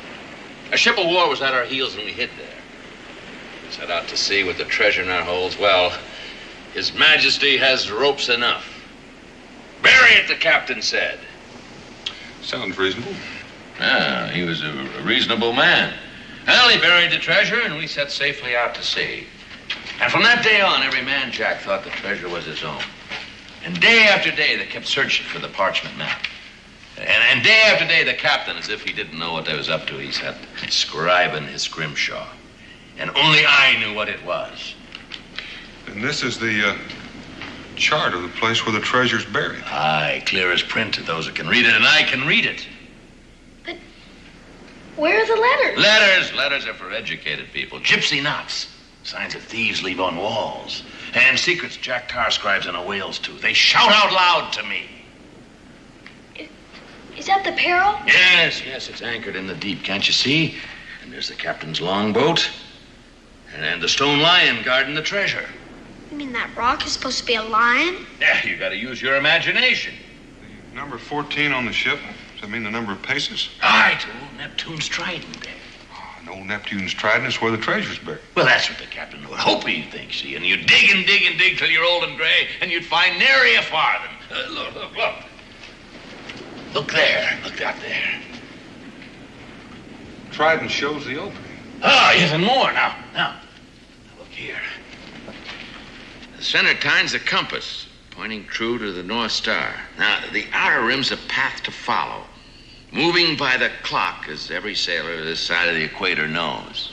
E: A ship of war was at our heels and we hid there. Set out to sea with the treasure in our holds. Well, His Majesty has ropes enough. Bury it, the captain said.
F: Sounds reasonable.
E: He was a reasonable man. Well, he buried the treasure, and we set safely out to sea. And from that day on, every man Jack thought the treasure was his own. And day after day, they kept searching for the parchment map. And day after day, the captain, as if he didn't know what they was up to, he sat scribing his scrimshaw. And only I knew what it was.
F: And this is the chart of the place where the treasure's buried.
E: Aye, clear as print to those who can read it, and I can read it.
V: But where are the letters?
E: Letters are for educated people. Gypsy knots. Signs that thieves leave on walls. And secrets Jack Tar scribes on a whale's tooth. They shout out loud to me.
V: Is that the Peril?
E: Yes, it's anchored in the deep, can't you see? And there's the captain's longboat. And the stone lion guarding the treasure.
V: You mean that rock is supposed to be a lion?
E: Yeah, you gotta use your imagination.
F: Number 14 on the ship. Does that mean the number of paces?
E: Aye, to old Neptune's trident.
F: And old Neptune's trident is where the treasure's buried.
E: Well, that's what the captain would hope he'd think, see. And you'd dig and dig and dig till you're old and gray, and you'd find nary a farthing. Look. Look there. Look out there.
F: Trident shows the opening.
E: Even more now. Look here. The center time's a compass, pointing true to the North Star. Now, the outer rim's a path to follow, moving by the clock, as every sailor this side of the equator knows.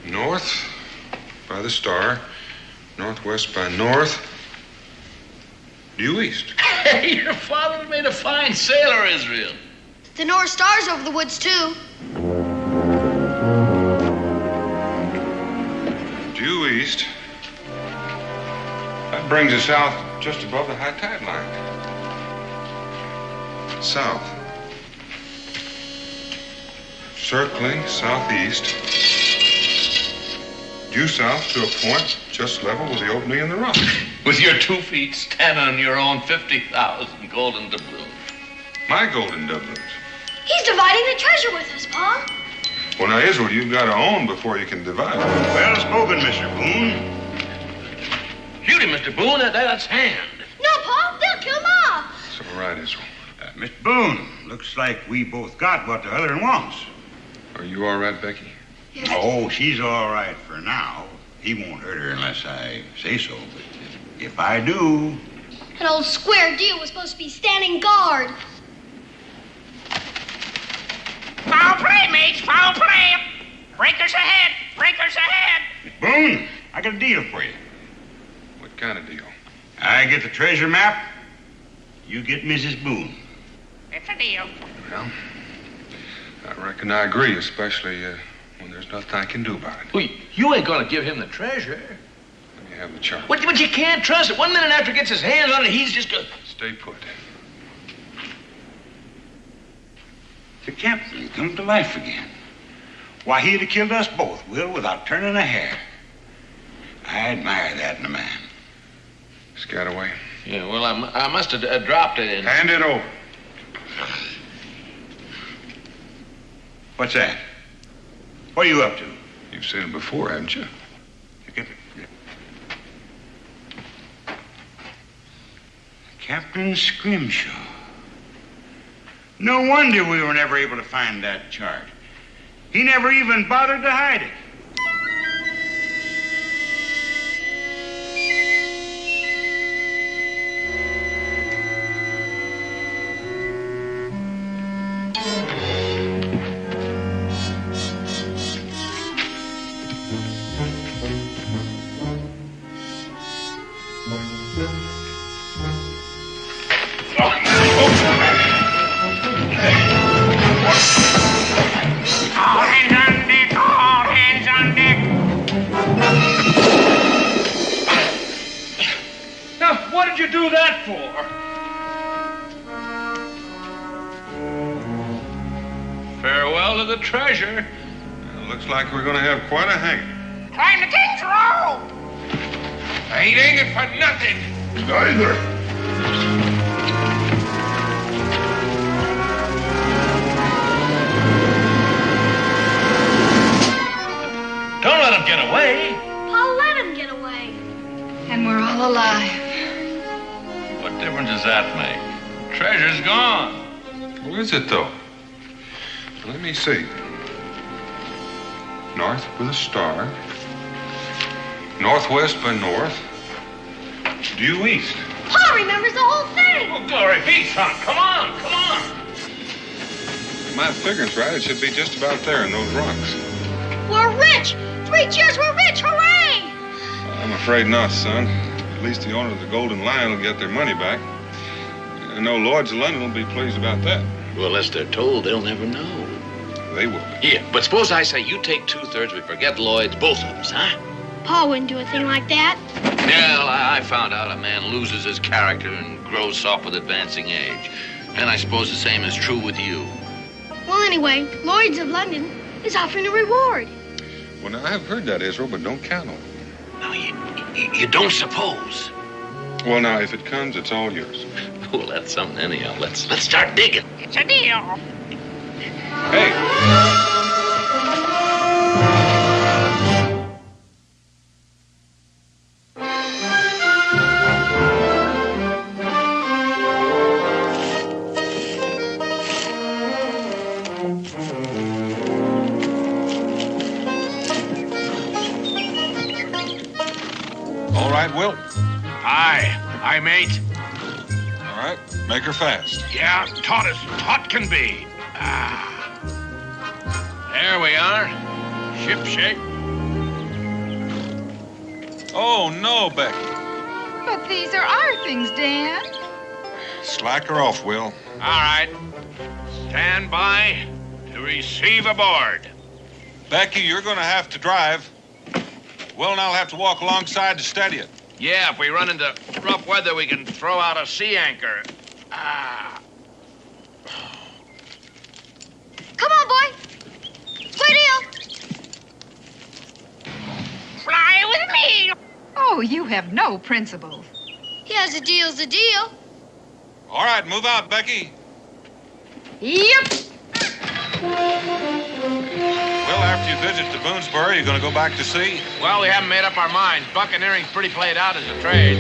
F: North by the star, northwest by north, due east.
E: Hey, your father made a fine sailor, Israel.
V: The North Star's over the woods, too.
F: Due east. That brings us out just above the high tide line. South. Circling southeast. Due south to a point just level with the opening in the rock.
E: With your 2 feet standing on your own 50,000 golden doubloons.
F: My golden doubloons.
V: He's dividing the treasure with us, Pa.
F: Well, now, Israel, you've got to own before you can divide.
C: Well spoken, Mr. Boone.
E: Shoot him, Mr. Boone. That's hand.
V: No, Pa. They'll kill Ma.
F: It's all right, Israel.
C: Mr. Boone, looks like we both got what the other one wants.
F: Are you all right, Becky?
V: Yes.
C: Oh, she's all right for now. He won't hurt her unless I say so. But if I do...
V: That old square deal was supposed to be standing guard.
W: Foul play, mates, foul play. Breakers ahead, breakers ahead.
C: Mr. Boone, I got a deal for you.
F: What kind of deal?
C: I get the treasure map. You get Mrs. Boone.
W: It's a deal.
F: Well, I reckon I agree, especially when there's nothing I can do about it.
E: Well, you ain't gonna give him the treasure.
F: Let me have the chart.
E: But you can't trust it. 1 minute after he gets his hands on it, he's just gonna...
F: Stay put.
C: The captain come to life again. Why, he'd have killed us both, Will, without turning a hair. I admire that in a man.
F: Scataway.
E: Yeah, well, I must have dropped it in...
F: Hand it over.
C: What's that? What are you up to?
F: You've seen it before, haven't you?
C: Captain Scrimshaw. No wonder we were never able to find that chart. He never even bothered to hide it.
W: All hands on deck, all hands
E: do that for? Farewell to the treasure.
F: Looks like we're going to have quite a hanging.
W: Climb the king's row!
I: I ain't hanging for nothing.
A: Neither.
E: Don't let him get away.
V: Paul let him get away.
U: And we're all alive.
E: What difference does that make? Treasure's gone.
F: Where is it, though? Let me see. North with a star. Northwest by north. Due east.
V: Paul remembers the whole thing.
E: Oh, glory be, son. Come on, come on.
F: My figuring's right. It should be just about there in those rocks.
V: We're rich. 3 cheers, we're rich. Hooray!
F: I'm afraid not, son. At least the owner of the Golden Lion will get their money back. I know Lloyd's of London will be pleased about that.
E: Well, unless they're told, they'll never know.
F: They will.
E: Here, but suppose I say you take 2/3, we forget Lloyd's, both of us, huh?
V: Paul wouldn't do a thing like that.
E: Well, I found out a man loses his character and grows soft with advancing age. And I suppose the same is true with you.
V: Well, anyway, Lloyd's of London is offering a reward.
F: Well, now, I've heard that, Israel, but don't count on it.
E: Now, you don't suppose.
F: Well, now, if it comes, it's all yours.
E: Well, that's something anyhow. Let's start digging.
W: It's a deal.
F: Hey! All right, Will.
B: Aye, mate.
F: All right, make her fast.
B: Yeah, taut as taut can be.
E: There we are. Ship shape.
F: Oh, no, Becky.
U: But these are our things, Dan.
F: Slack her off, Will.
B: All right. Stand by to receive aboard.
F: Becky, you're going to have to drive. Will and I'll have to walk alongside to steady it.
E: Yeah, if we run into rough weather, we can throw out a sea anchor.
V: Come on, boy. Square deal.
W: Fly with me.
U: Oh, you have no principles.
V: Yes, a deal's a deal.
F: All right, move out, Becky.
V: Yep.
F: Well, after you visit the Boonesboro, you're going to go back to sea?
E: Well, we haven't made up our minds. Buccaneering's pretty played out as a trade.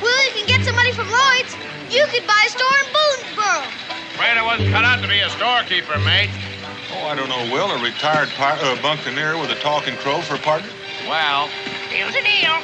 V: Well, you can get some money from Lloyd's. You could buy a store in Boonesboro.
E: Afraid I wasn't cut out to be a storekeeper, mate.
F: Oh, I don't know, Will. A retired buccaneer with a talking crow for a partner?
E: Well,
W: Deal's a deal.